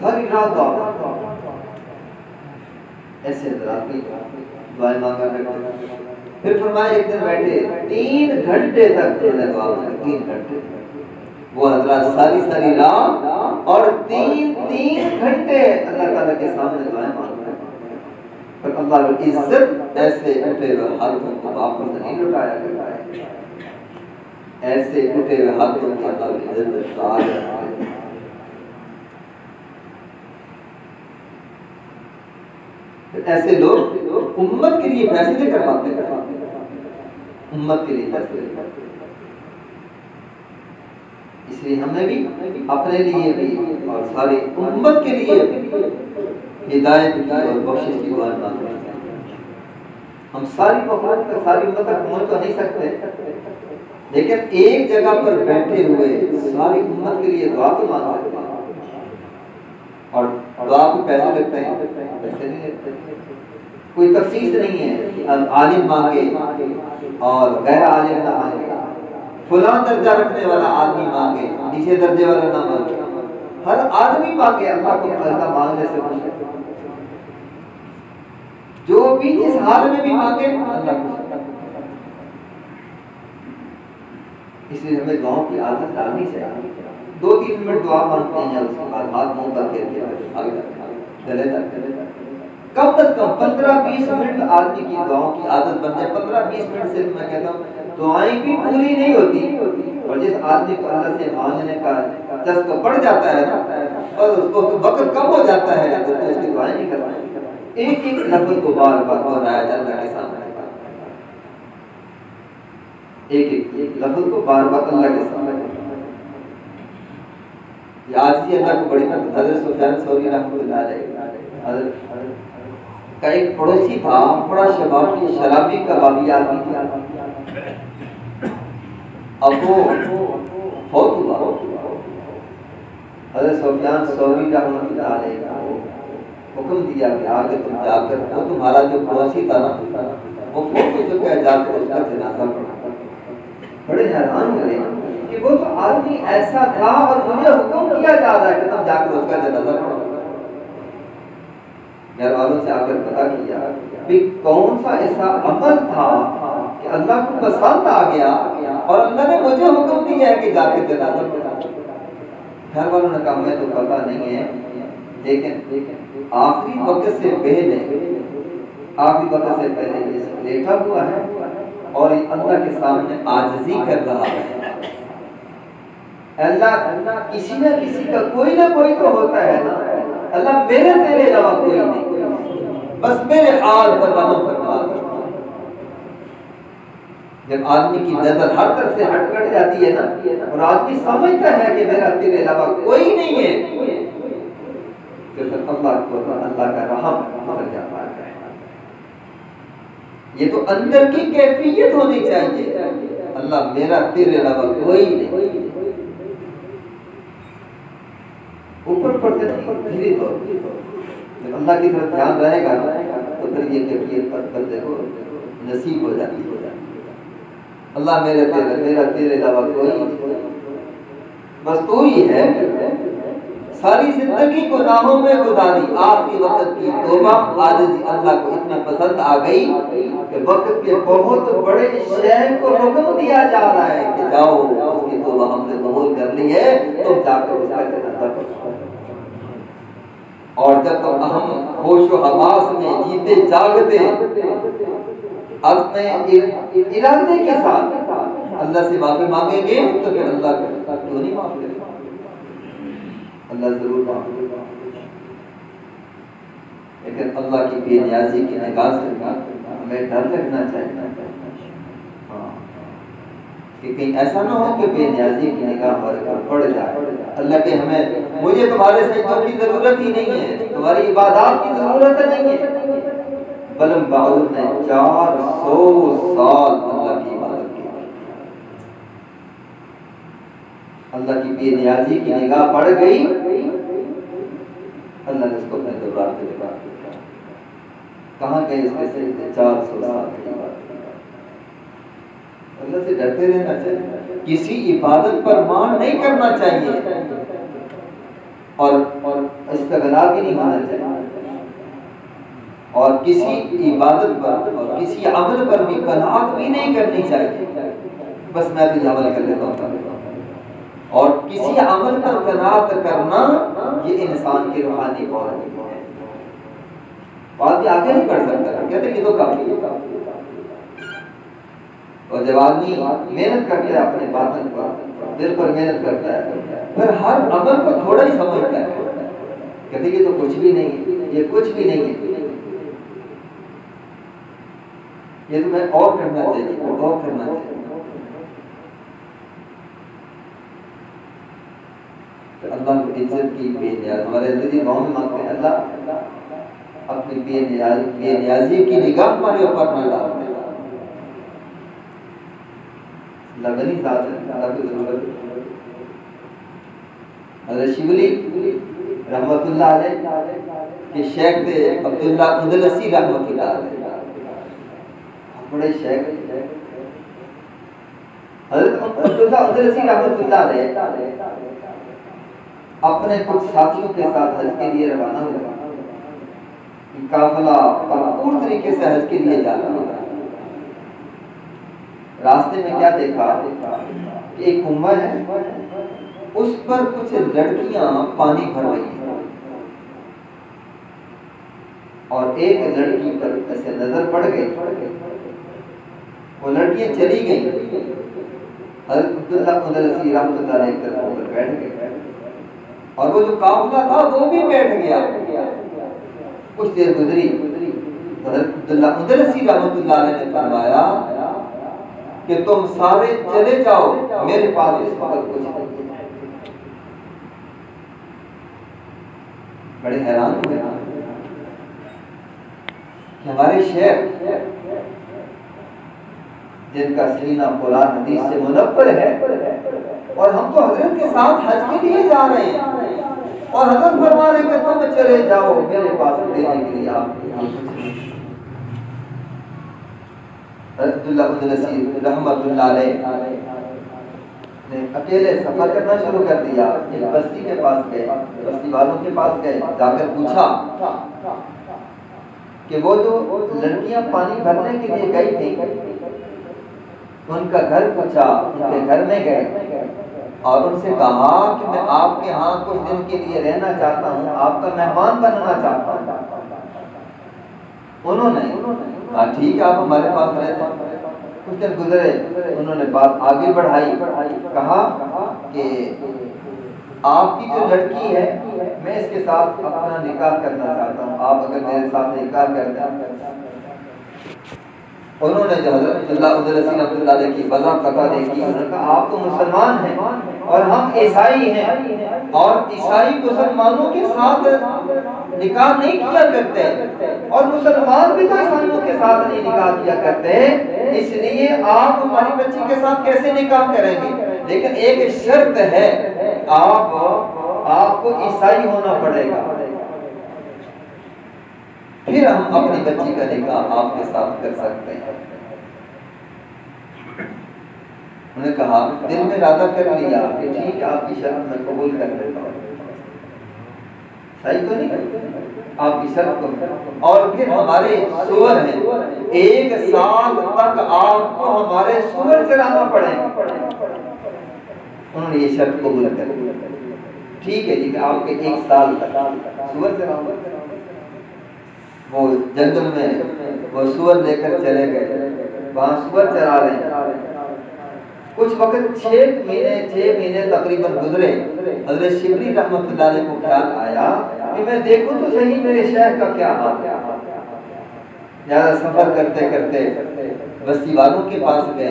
A: सारी रात दुआ ऐसे दुआएं मांगा करते। फिर फरमाया एक दिन बैठे 3 घंटे तक दुआ मांगी, 3 घंटे वो हजरत सारी रात और 3 घंटे अल्लाह ताला के सामने दुआएं मांग रहे हैं। पर अल्लाह की इज्जत ऐसे उठे हुए हाथों को वापस नहीं लौटाया करता है, ऐसे उठे हुए हाथों को अल्लाह की इज्जत आ जाती है। ऐसे लोग उम्मत के लिए फैसले करवाते हैं, उम्मत के लिए फैसले करवाते हैं। इसलिए हमें भी अपने लिए भी और सारी उम्मत के लिए हिदायत की और बख्शिश की दुआ मांगनी चाहिए। हम सारी मखलूक तक, सारी उम्मत तक पहुंच तो नहीं सकते, लेकिन एक जगह पर बैठे हुए सारी उम्मत के लिए दुआ तो मांग सकते हैं। और दुआ को पैसे लगते हैं, पैसे नहीं लगते, कोई तखसीस नहीं है कि आलिम मांगे और गैर आलिम ना मांगे, फलां दर्जा रखने वाला आदमी मांगे, नीचे दर्जे वाला ना मांगे, हर आदमी मांगे। अल्लाह को अल्लाह मांगने से खुश है, जो भी जिस हाल में भी मांगे अल्लाह खुश है। इसलिए हमें दुआओं की आदत डालनी चाहिए। 2-3 मिनट दुआ मांगते हैं, उसके बाद हाथ मुंह करके चले जाते हैं। कम से कम 15-20 मिनट आदमी की दुआओं की आदत बन जाए। 15-20 मिनट से मैं कहता हूँ दुआएं भी पूरी नहीं होती, और जिस आदमी को अल्लाह से मांगने का चस्का बढ़ जाता है ना, और उसको वक्त कम हो जाता है तो उसकी दुआएं नहीं करवाएं। एक लफ्ज को बार बार दोहराया जाता है सामने, एक लफ्ज को बार बार अल्लाह के सामने। आज ही अल्लाह को बड़ी हज़रत सुफयान सौरी रहमतुल्लाह अलैह का एक पड़ोसी था, बड़ा शराबी कबाबी आदमी था। अब वो फौत हुआ। हज़रत सुफयान सौरी रहमतुल्लाह अलैह हुक्म दिया कि आगे तुम जाकर, वो तुम्हारा जो पड़ोसी था ना वो फौत हो चुका है, जाकर उसका जनाजा पढ़ा। बड़े हैरान हुए कि वो तो आदमी ऐसा था और मुझे हुक्म किया जा रहा है कि तुम जाकर उसका जनाजा पढ़ो। घर वालों से आकर पता किया कि कौन सा ऐसा अमल था कि अल्लाह को पसंद आ गया और अल्लाह ने मुझे हुक्म दिया है कि जाकर जनाजा पढ़ो। घर वालों ने कहा हमें तो पता नहीं है, लेकिन आखिरी वक्त से पहले ये लेटा हुआ है और अल्लाह के सामने आजिज़ी कर रहा है। अल्लाह किसी न किसी का कोई ना कोई तो होता है ना, अल्लाह मेरे तेरे अलावा कोई नहीं, बस मेरे हाल पर रहम फरमा। जब आदमी की नजर हर तरफ से हट जाती है ना और आदमी समझता है कि मेरा तेरे अलावा कोई नहीं है, फिर अल्लाह का रहम उतर जाता है। ये तो अंदर की कैफियत होनी चाहिए, अल्लाह मेरा तेरे अलावा कोई नहीं। ऊपर पड़ते धीरे तौर जब अल्लाह की तरफ ध्यान रहेगा तो फिर ये कैफियत पर देखो नसीब हो जाती है। अल्लाह मेरा तेरे अलावा कोई, बस तू ही है। सारी जिंदगी गुनाहों में गुजारी, आखिरी वक्त की तौबा आजिज़ी अल्लाह को इतना पसंद आ गई कि वक्त के बहुत बड़े शहर को हुक्म दिया जा रहा है कि जाओ उसकी तौबा हमने कबूल कर ली है, तुम जाकर उसका जनाजा पढ़ो। और जब तक हम होशो हवास में जीते जागते अपने इरादे के साथ अल्लाह से माफी मांगेंगे तो फिर अल्लाह क्यों नहीं माफ करेगा। अल्लाह जरूर माफ करेगा। लेकिन अल्लाह की बेनियाजी की निगाह से हमें डर लगना चाहिए कि कहीं ऐसा ना हो कि बेनियाजी की निगाह हमारे पर पड़ जाए। अल्लाह के हमें मुझे तुम्हारे सजदों की जरूरत ही नहीं है, तुम्हारी इबादत की जरूरत नहीं है। बलम बाउद ने 400 साल अल्लाह की इबादत की। अल्लाह की बेनियाजी की निगाह पड़ गई, अल्लाह ने उसको अपने दरबार पे लेकर कहाँ गए इसके सजदे 400 साल की बात। अल्लाह से डरते रहना चाहिए, किसी इबादत पर मान नहीं करना चाहिए और इस्तिग़ना भी नहीं होना चाहिए, और किसी इबादत पर और किसी अमल पर भी कनाअत भी नहीं करनी चाहिए। बस मैं तो अमल कर लेता हूँ, और किसी अमल पर कनाअत करना ये इंसान की रूहानी कौन है, आदमी आगे नहीं बढ़ सकता। कहते ये तो काफी है। और जब आदमी मेहनत करता है अपने बातन पर, दिल पर मेहनत करता है, फिर हर अमल को थोड़ा ही समझता है, कहते ये तो कुछ भी नहीं है, ये कुछ भी नहीं है, ये तो मैं और करना चाहिए, और करना चाहिए। तो अल्लाह की इज्जत की बेनियाज हमारे अंदर गाँव में मांगते हैं, अल्लाह अपनी बेनियाजी की निगाह हमारे ऊपर न डाल। लगनी साथ है, अल्लाह की जरूरत है। हज़रत शिबली रहमतुल्लाह अलैह के शेख थे अब्दुल्ला उदलसी रहमतुल्लाह अलैह, बड़े शेख। हज़रत अब्दुल्ला उदलसी रहमतुल्लाह अलैह अपने कुछ साथियों के साथ हज के लिए रवाना हुआ। काफिला भरपूर तरीके से हज के लिए जा रहा था। रास्ते में क्या देखा कि एक कुआं है, उस पर कुछ लड़कियां पानी भर रही हैं, और एक लड़की पर ऐसे नजर पड़ गई, वो लड़कियां चली गई। हज़रत अब्दुल्ला उदलसी रहमतुल्लाह अलैह एक तरफ होकर बैठ गए, और वो जो काफिला था वो भी बैठ गया। कुछ देर गुजरी तो हज़रत अब्दुल्ला उदलसी रहमतुल्लाह अलैह ने फरमाया कि तुम सारे चले जाओ, मेरे पास इस वक्त कुछ नहीं। बड़े हैरान हुए कि हमारे शेख जिनका सीना कुरान हदीस से मुनव्वर है, और हम तो हजरत के साथ हज के लिए जा रहे हैं, और हजरत फरमा रहे कि तुम चले जाओ, मेरे पास देने के लिए आप अब्दुल्ला उदलसी रहमतुल्लाह अलैह ने अकेले सफर करना शुरू कर दिया। एक बस्ती के पास गए, बस्ती वालों के पास गए, जाकर पूछा कि वो जो लड़कियां पानी भरने के लिए गई थी, उनका घर पूछा, उनके घर में गए और उनसे कहा कि मैं आपके यहाँ कुछ दिन के लिए रहना चाहता हूँ, आपका मेहमान बनना चाहता हूँ। उन्होंने कहा ठीक है, आप हमारे पास रहते हैं। कुछ दिन गुजरे, उन्होंने बात आगे बढ़ाई, कहा कि आपकी जो लड़की है, मैं इसके साथ अपना निकाह करना चाहता हूँ, आप अगर मेरे साथ निकाह कर दें। उन्होंने जो हज़रत अब्दुल्ला की वजह पता देखी, उन्होंने कहा आप तो मुसलमान हैं और हम ईसाई हैं, और ईसाई मुसलमानों के साथ निकाह नहीं किया करते, और मुसलमान भी तो ईसाइयों के साथ नहीं निकाह किया करते, इसलिए आप हमारी बच्ची के साथ कैसे निकाह करेंगे? लेकिन एक शर्त है, आपको ईसाई होना पड़ेगा, फिर हम अपनी बच्ची का निकाह आपके साथ कर सकते हैं। उन्होंने कहा, दिल में इरादा कर लिया कि ठीक है, आपकी शर्त मैं कबूल कर लेता हूँ, सही तो नहीं, आपकी शर्त को। और फिर हमारे सूअर हैं, 1 साल तक आपको हमारे सूअर चलाना पड़ेगा। उन्होंने ये शर्त कबूल कर ली, ठीक है जी, आपके 1 साल तक सूअर चलाऊंगा। वो जंगल में वो सूअर लेकर चले गए, वहां सूअर चरा रहे हैं, कुछ वक्त 6 महीने तकरीबन गुजरे। हज़रत शिबली रहमतुल्लाह अलैह को ख्याल आया कि मैं देखूं तो सही मेरे शहर का क्या हाल है। ज़्यादा सफर करते करते बस्ती वालों के पास गए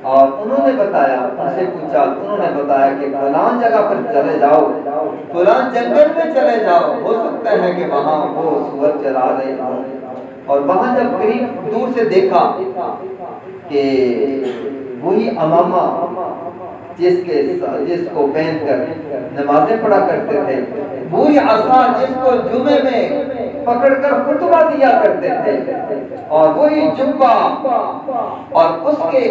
A: और उन्होंने बताया, उनसे पूछा, उन्होंने बताया कि फलां जगह पर चले जाओ, फलां जंगल में चले जाओ, हो सकता है कि वहां वो सूअर चरा रहे हों। और वहां जब करीब दूर से देखा कि वही अमामा जिसको पहनकर नमाजें पढ़ा करते थे, वही असा जिसको जुमे में पकड़कर खुतबा दिया करते थे, और वही जुब्बा, और उसके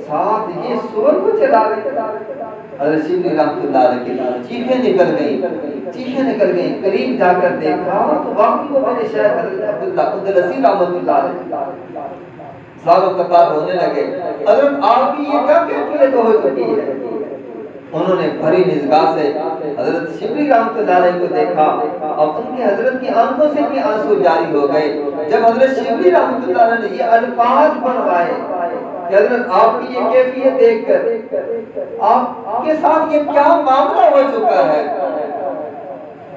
A: साथ ये सूअर को चला रहे। हज़रत शिबली रहमतुल्लाह अलैह की चीखें निकल गई। करीब जाकर देखा तो वाकई वो मेरे शेख हज़रत अब्दुल्लाह उद्दलसी रहमतुल्लाह अलैह सारों कतार रोने लगे। हज़रत आपकी ये क्या कैफियत हो चुकी है? उन्होंने भरी निगाह से हज़रत शिबली रहमतुल्लाह अलैह को देखा और उनके हज़रत की आंखों से भी आंसू जारी हो गए। जब हज़रत शिबली रहमतुल्लाह अलैह ने ये अल्फाज बनवाए कि हज़रत आपकी ये कैफियत देखकर आपके साथ ये क्या मामला हो चुका है।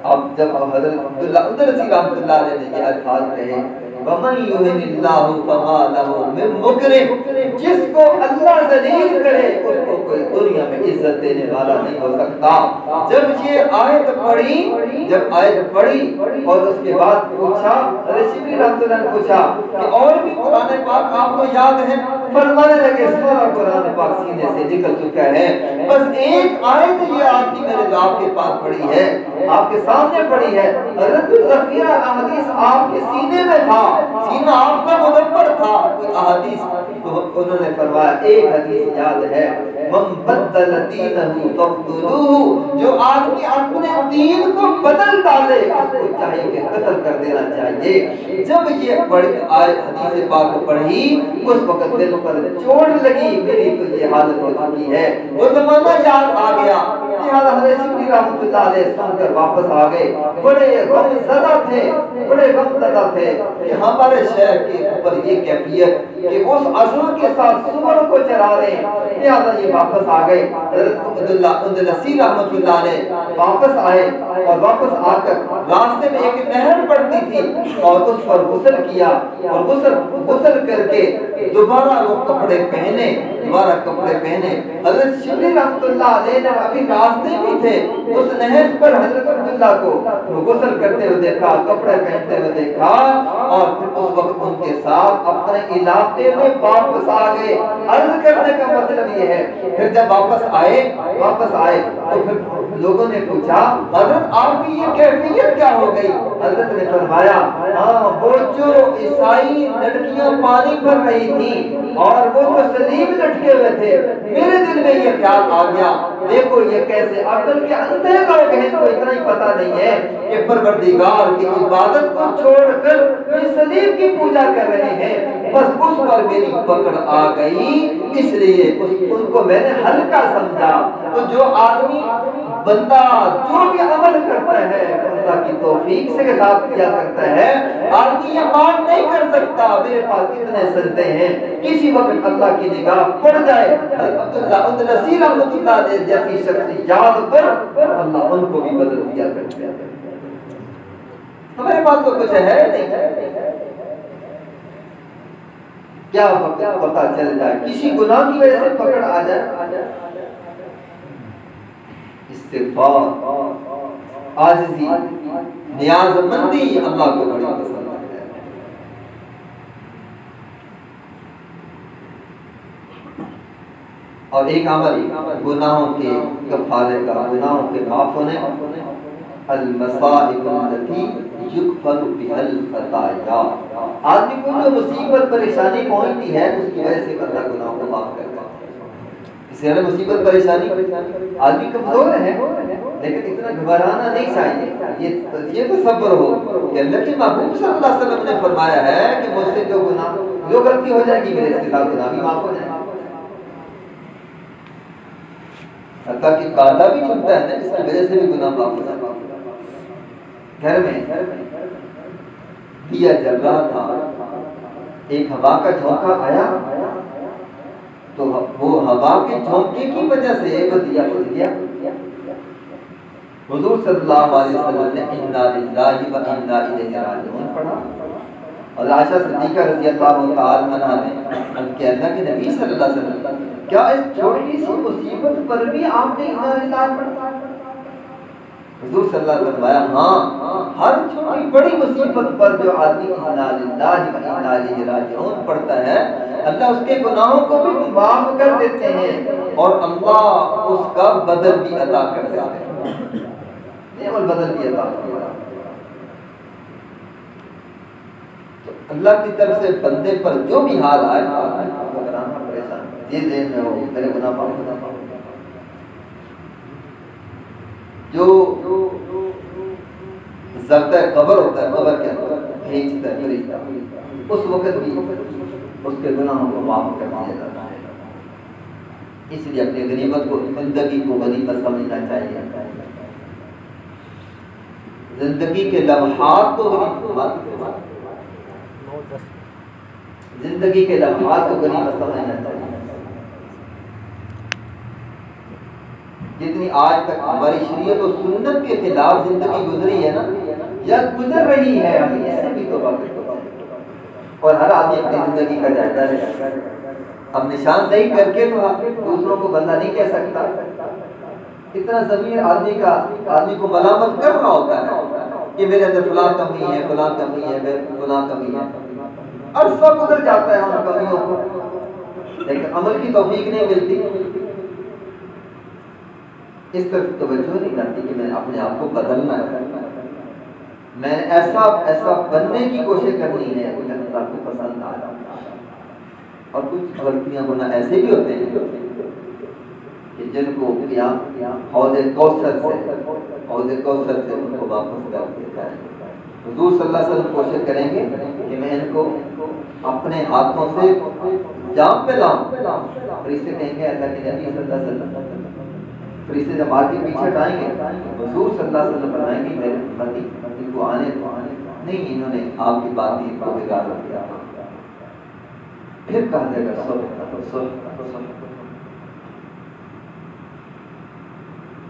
A: अब जब हज़रत अब्दुल्लाह उद्दलसी रहमतुल्लाह अलैह ने ये अल्फाज कहे, वमन युहिनिल्लाहु फमा लहु मिन मुकरिम, जिसको अल्लाह ज़लील करे उसको कोई दुनिया में इज्जत देने वाला नहीं हो सकता। जब ये आयत पढ़ी और उसके बाद पूछा, शिबली रहमतुल्लाह ने पूछा कि और भी कुरान पाक आपको याद है? फरमाने लगे सारा कुरान पाक सीने से निकल चुका है, बस एक आयत ये आपकी मेरे आपके पास पड़ी है, आपके सामने पड़ी है। हज़रत ज़ख़ीरा अहदीस आपके सीने में था, सीना आपका मुनव्वर था कोई अहदीस। तो उन्होंने फरमाया एक हदीस याद है, मन बदल दीनहु फक़्तुलूहु, जो आदमी अपने दीन को बदल डाले उसको चाहिए कि कत्ल कर देना चाहिए। जब ये पढ़ी हदीस पाक पढ़ी उस वक्त दिल पर चोट लगी, मेरी तो ये हालत हो चुकी है। वो ज़माना याद आ गया। हज़रत शिबली रहमतुल्लाह अलैह सुनकर वापस आ गए। बड़े गमज़दा थे कि हमारे शहर के ऊपर ये कैफियत कि उस असर के साथ सूअर को चरा रहे हैं। लिहाजा ये वापस आ गए। हज़रत उद्दलसी रहमतुल्लाह अलैह वापस आए और वापस आकर रास्ते में एक नहर पड़ती थी और उस पर गुस्ल किया और गुस्ल करके दोबारा वो कपड़े पहने। हज़रत शिबली रहमतुल्लाह अलैह ने अभी रास्ते में थे, उस नहर पर हज़रत अब्दुल्लाह को गुस्ल करते हुए देखा, कपड़े पहनते हुए देखा और फिर उस वक्त उनके साथ अपने इलाके में वापस आ गए। अर्ज करने का मतलब ये है, फिर जब वापस आए तो फिर लोगों ने पूछा, हज़रत आपकी ये कैफियत क्या हो गई? हज़रत ने फरमाया, हाँ वो जो ईसाई लड़कियां पानी भर रही थी और वो जो सलीब लटके हुए थे, मेरे दिल में ये ख्याल आ गया, देखो ये कैसे अकल के अंधे लोग हैं, इनको इतना ही पता नहीं है कि परवरदिगार की इबादत को छोड़कर ये सलीब की पूजा कर रहे हैं। बस उस पर मेरी पकड़ आ गई, इसलिए उनको मैंने हल्का समझा। तो जो आदमी बंदा जो भी अमल करता है अल्लाह की तौफीक से के साथ किया करता है, आदमी ये मान नहीं कर सकता मेरे पास इतने सजदे हैं, किसी वक्त अल्लाह की निगाह पड़ जाए। अब्दुल्लाह उद्दलसी रहमतुल्लाह अलैह जैसी शख्सियत पर अल्लाह उनको भी बदल दिया करते हैं। हमारे पास तो कुछ है नहीं, क्या पता चल जाए, किसी गुनाह की वजह से पकड़ आ जाए। इस्तिग़फ़ार, आजिज़ी, नियाज़मंदी अल्लाह को बड़ी पसंद है। और एक अमल गुनाहों के कफ़ारे का, गुनाहों के माफ होने, अल-मसाइबुल्लती युग़फ़रु बिहल ख़ताया, आदमी को जो मुसीबत परेशानी पहुंचती है उसकी वजह से अल्लाह गुनाहों को माफ करता है। इसलिए मुसीबत परेशानी, आदमी कमजोर है लेकिन इतना घबराना नहीं चाहिए। ये तो सब्र हो कि अल्लाह के महबूब सल्लल्लाहु अलैहि वसल्लम ने फरमाया है कि मुझसे जो गलती हो जाएगी मेरे इसके साथ गुनाह भी माफ हो जाएगा। हत्ता कि कांटा भी चुभता है ना, इसकी वजह से भी गुनाह माफ हो जाएगा। घर में दिया जल रहा था, एक हवा का झोंका आया तो वो हवा के झोंके की वजह से वो दिया बुझ गया। हुजूर सल्लल्लाहु अलैहि वसल्लम ने इन्ना लिल्लाहि व इन्ना इलैहि राजिऊन पढ़ा और आयशा सिद्दीका रज़ी अल्लाह तआला अन्हा ने उनके अल्लाह के नबी सल्लल्लाहु अलैहि वसल्लम क्या इस छोटी सी मुसीबत पर भी आपने इन्ना लिल्लाहि पढ़ा? हुजूर सल्लल्लाहु अलैहि वसल्लम फरमाया हाँ, हर छोटी बड़ी मुसीबत पर जो आदमी इन्ना लिल्लाहि व इन्ना इलैहि राजिऊन पढ़ता है अल्लाह उसके गुनाहों को भी माफ कर देते हैं और अल्लाह उसका बदल भी अता कर देते हैं, नेमल बदल भी अता करता है। तो अल्लाह की तरफ से बंदे पर जो भी हाल आए घबराना परेशान ये देन में हो मेरे गुनाह माफ हो जाए। जो ज़र्दा कब्र होता है, कब्र के अंदर खींचता है फरिश्ता, उस वक्त भी उसके गुनाहों को माफ कर दिया जाता है। इसलिए अपनी गनीमत को, जिंदगी को गनीमत समझना चाहिए। जिंदगी के लम्हात को गनीमत, जिंदगी के लम्हात को गनीमत समझना चाहिए। जितनी आज तक हमारी शरीयत और सुन्नत के खिलाफ जिंदगी गुजरी है ना या गुजर रही है, हम इससे भी तौबा करें और हर आदमी अपनी जिंदगी का जायजा ले। अब निशानदेही करके तो दूसरों को बंदा नहीं कह सकता। इतना ज़मीर आदमी को मलामत कर रहा होता है कि मेरे अंदर फलां कमी है, फलां कमी है, फलां कमी है, अरसा गुजर जाता है उन कमियों को, लेकिन अमल की तौफीक नहीं मिलती। इस तरफ तवज्जो नहीं करती कि मैंने अपने आप को बदलना है, मैंने ऐसा बनने की कोशिश करनी है कि अल्लाह को पसंद आ जाए। और कुछ गलतियां गुनाह ऐसे भी होते हैं कि जिनको हौज़े कौसर से उनको वापस कर देता है। हुजूर सल्लल्लाहु अलैहि वसल्लम कोशिश करेंगे कि मैं इनको अपने हाथों से जाम पे लाऊं। फरिश्ते कहेंगे अल्लाह के नबी सल्लल्लाहु अलैहि वसल्लम, फरिश्ते जब मार के पीछे हटाएंगे हुजूर सल्लल्लाहु अलैहि वसल्लम फरमाएंगे मेरे उम्मती इनको आने नहीं, इन्होंने आपकी बात को बिगाड़ दिया। फिर कहा जाएगा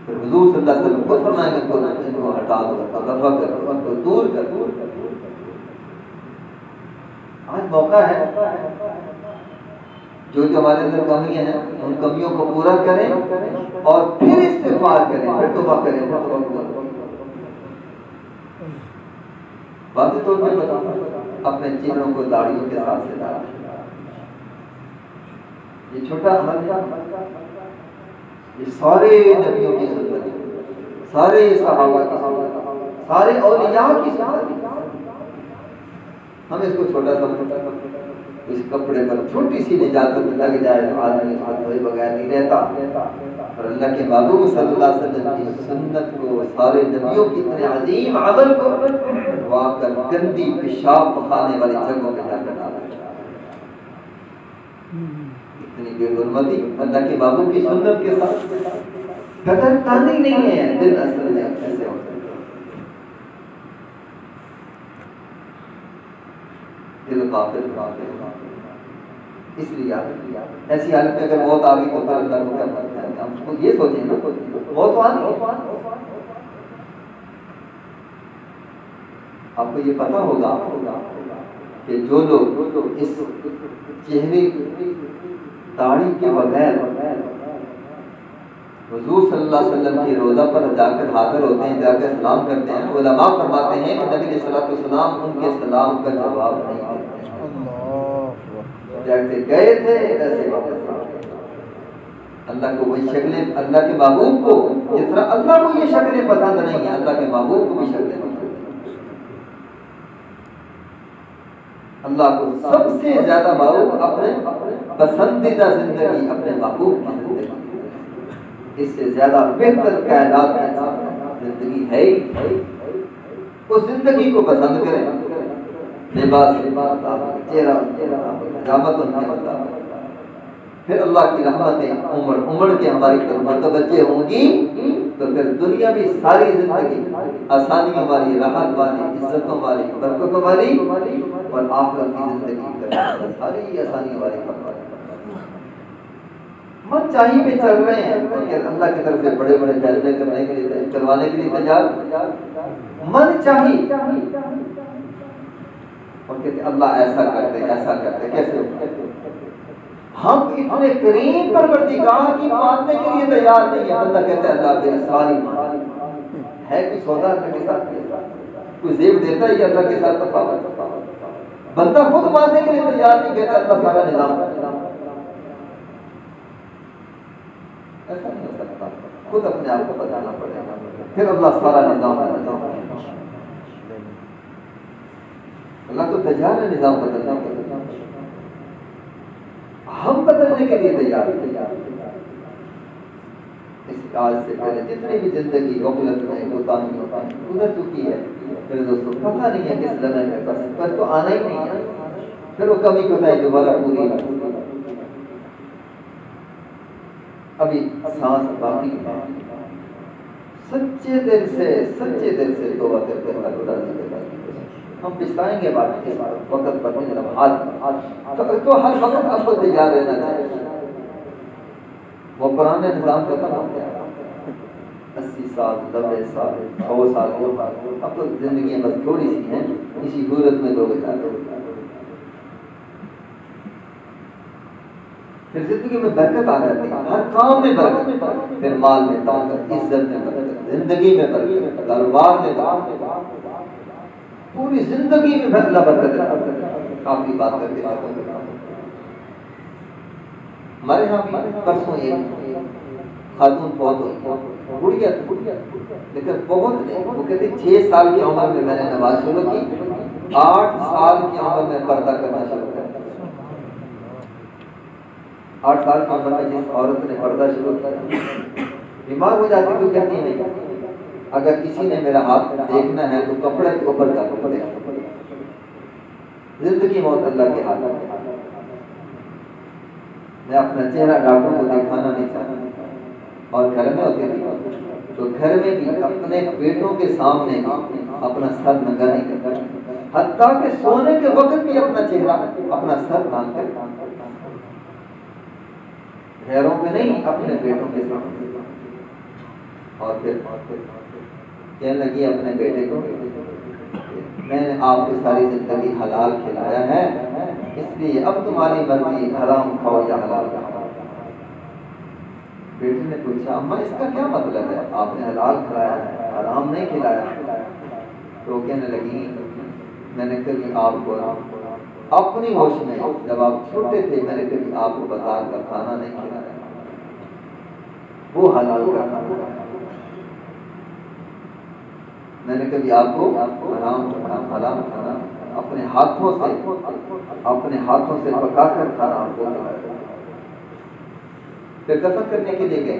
A: फिर हुजूर सल्लल्लाहु अलैहि वसल्लम खुद फरमाएंगे इनको हटा दो, दफा करो, दूर कर। आज मौका है जो हमारे अंदर कमियां हैं उन कमियों को पूरा करें और फिर इस्तिग़फ़ार करें, फिर तौबा करें। वाज़ेह तौर पे बताऊं, अपने चेहरों को दाढ़ियों के साथ से डालें। ये छोटा अमल है, ये सारे नबियों की सुन्नत, सारे सहाबा की सुन्नत, सारे औलिया की सुन्नत। हम इसको छोटा सा इस कपड़े पर छोटी सी निजात लग जाए, आदमी हाथ धोए बगैर नहीं रहता। और अल्लाह के महबूब सल्लल्लाहु अलैहि वसल्लम की सुन्नत को, सारे नबियों की इतने अजीम अमल को वाकर गंदी पेशाब खाने वाली जगहों पे जाकर डाला। इतनी बेहुरमती अल्लाह के महबूब की सुन्नत के साथ कदरदानी नहीं है। दिल असल में ऐसे होता है, दिल काफिर। इसलिए ऐसी हालत में अगर मौत आ गई तो फिर अल्लाह को क्या पता है। हम ये सोचें ना, मौत तो आनी है। आपको ये पता होगा कि जो लोग इस चेहरे दाढ़ी के बगैर हुजूर सल्लल्लाहु अलैहि वसल्लम के रोज़ा पर जाकर हाजिर होते हैं, जाकर सलाम करते हैं, उलमा फरमाते हैं कि नबी सल्लल्लाहु अलैहि वसल्लम उनके सलाम का जवाब नहीं देते। जैसे गए थे वैसे वापस आ गए। अल्लाह को वही शक्लें, अल्लाह के महबूब को जिस तरह अल्लाह को ये शक्लें पसंद नहीं है, अल्लाह के महबूब को भी शक्लें पसंद नहीं। अल्लाह को सबसे ज्यादा महबूब अपने पसंदीदा जिंदगी, अपने महबूब की जिंदगी, इससे ज्यादा बेहतर कायनात में जिंदगी है ही। उस जिंदगी को पसंद करें, लिबास चेहरा जामत उनके मुताबिक, फिर अल्लाह की रहमतें उमड़ के हमारी तरफ मुतवज्जे होंगी तो फिर दुनिया भी सारी जिंदगी आसानियों वाली, राहत वाली, इज्जतों वाली, बरकतों वाली और आखिरत की जिंदगी सारी आसानियों वाली। मन चाही पे चल रहे हैं, अल्लाह की तरफ से बड़े बड़े फैसले करने के लिए, करवाने के लिए तैयार, मन चाही और कहते अल्लाह ऐसा करते, कैसे होगा? हम इतने करीम परवरदिगार की मानने के लिए तैयार नहीं है। बंदा कहता है अल्लाह मेरी सारी मान है, कि सौदा अल्लाह के साथ कोई जेब देता है अल्लाह के साथ तफावत, बंदा खुद मानने के लिए तैयार नहीं, कहता अल्लाह सारा निजाम, ऐसा नहीं हो सकता। खुद अपने आप को बताना पड़ेगा, फिर अल्लाह सारा निजाम बदलता है। अल्लाह तो तैयार है निजाम बदलने के लिए, हम बदलने के लिए तैयार हैं। इस आज से पहले जितनी भी जिंदगी गफलत में गुजर चुकी है मेरे दोस्तों, पता नहीं है किस लम्हे में, बस तो आना ही नहीं है, फिर वो कमी कोताही दोबारा पूरी अभी सांस बाकी है। सच्चे दिल से तौबा करते हैं, हम पिछताएंगे बात के वक्त पर तो हर वक्त आपको तैयार रहना चाहिए। वो पुराने निजाम खत्म हो गया, 80 साल 90 साल 100 साल, अब तो जिंदगी बस थोड़ी सी है, इसी गुरत में लोग जाते, फिर जिंदगी में बरकत आ जाती है, हर काम में बरकत, फिर माल में बरकत, इज्जत में बरकत, जिंदगी में बरकत, कारोबार में बरकत, पूरी जिंदगी में अल्लाह बरकत देता है। काफी बात करते हैं हमारे यहाँ परसों एक खातून बहुत गुड़िया, लेकिन बहुत नहीं, वो कहते 6 साल की उम्र में मैंने नमाज शुरू की, 8 साल की उम्र में पर्दा करना शुरू कर दिया। 8 साल की उम्र में जिस औरत ने पर्दा शुरू किया बीमार हो जाती, तो कहती नहीं अगर किसी ने मेरा हाथ देखना है तो कपड़े के ऊपर का कपड़े, जिंदगी मौत अल्लाह के हाथ में। मैं अपना चेहरा डॉक्टर को दिखाना नहीं चाहता, और घर में होती थी तो घर में भी अपने बेटों के सामने अपना सर नंगा नहीं करता, हत्ता के सोने के वक्त भी अपना चेहरा अपना सर बांध कर, घरों में नहीं अपने बेटों के सामने। और फिर कहने लगी अपने बेटे को, मैंने आपको सारी जिंदगी हलाल खिलाया है, इसलिए अब तुम्हारी मर्जी, हराम खाओ या हलाल खाओ। बेटे ने पूछा अम्मा इसका क्या मतलब है, आपने हलाल खिलाया है हराम नहीं खिलाया? तो कहने लगी मैंने कभी आपको अपनी होश में जब आप छोटे थे मैंने कभी आपको बाजार का खाना नहीं खिलाया, वो हलाल का खाना, मैंने कभी आपको हराम खाना अपने हाथों से पकाकर खाना आपको खिलाया। फिर दफन करने के लिए गए,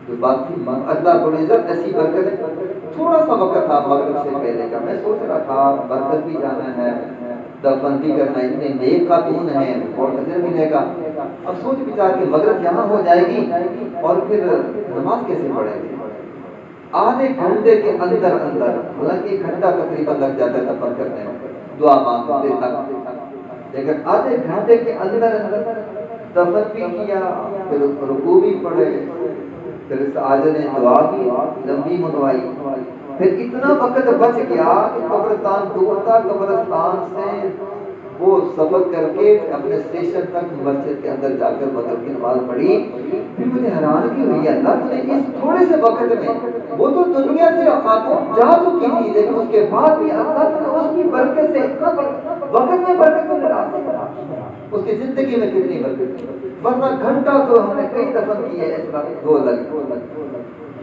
A: जो बात थी अल्लाह को इज्जत ऐसी बरकत, थोड़ा सा वक्त था मगरिब से पहले का, मैं सोच रहा था बरकत भी जाना है, दफन भी करना है, इतने नेक खातून है और अजर मिलेगा। अब सोच विचार के मगरिब यहाँ हो जाएगी और फिर नमाज कैसे पढ़ेंगे? आधे घंटे के अंदर हालांकि 1 घंटा तकरीबन लग जाता है दफन करने में, दुआ मांगते तक, लेकिन आधे घंटे के अंदर दफन भी किया, फिर रुकू भी पड़े, फिर आज ने दुआ भी लंबी मनवाई, फिर इतना वक्त बच गया कि कब्रिस्तान दूर था, कब्रिस्तान से वो सफर करके अपने स्टेशन तक मस्जिद के अंदर जाकर मगरिब की नमाज पढ़ी। फिर मुझे हैरानगी हुई, अल्लाह तूने इस थोड़े से वक्त में, वो तो दुनिया से खातून जा चुकी थी, लेकिन उसके बाद भी अल्लाह तूने उसकी बरकत से इतना वक्त में बरकत मिला, उसकी जिंदगी में कितनी बरकत, वरना घंटा तो हमने कई दफन किए इस वक्त, 2 लग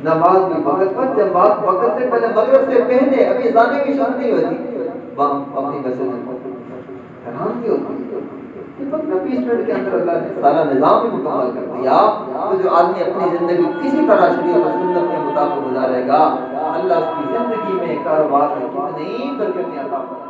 A: नमाज भी वक्त पर, जब बात वक्त से पहले मगरिब से पहले अभी जाने की शुरू नहीं होती, वहां अपनी बसें हैरान की होती है कि 15-20 मिनट के अंदर अल्लाह ने सारा निजाम ही मुकम्मल कर दिया। तो जो आदमी अपनी जिंदगी किसी तरह शरीयत और सुन्नत के मुताबिक गुजारेगा, अल्लाह उसकी जिंदगी में कारोबार में कितनी बरकतें अता फरमाएगा।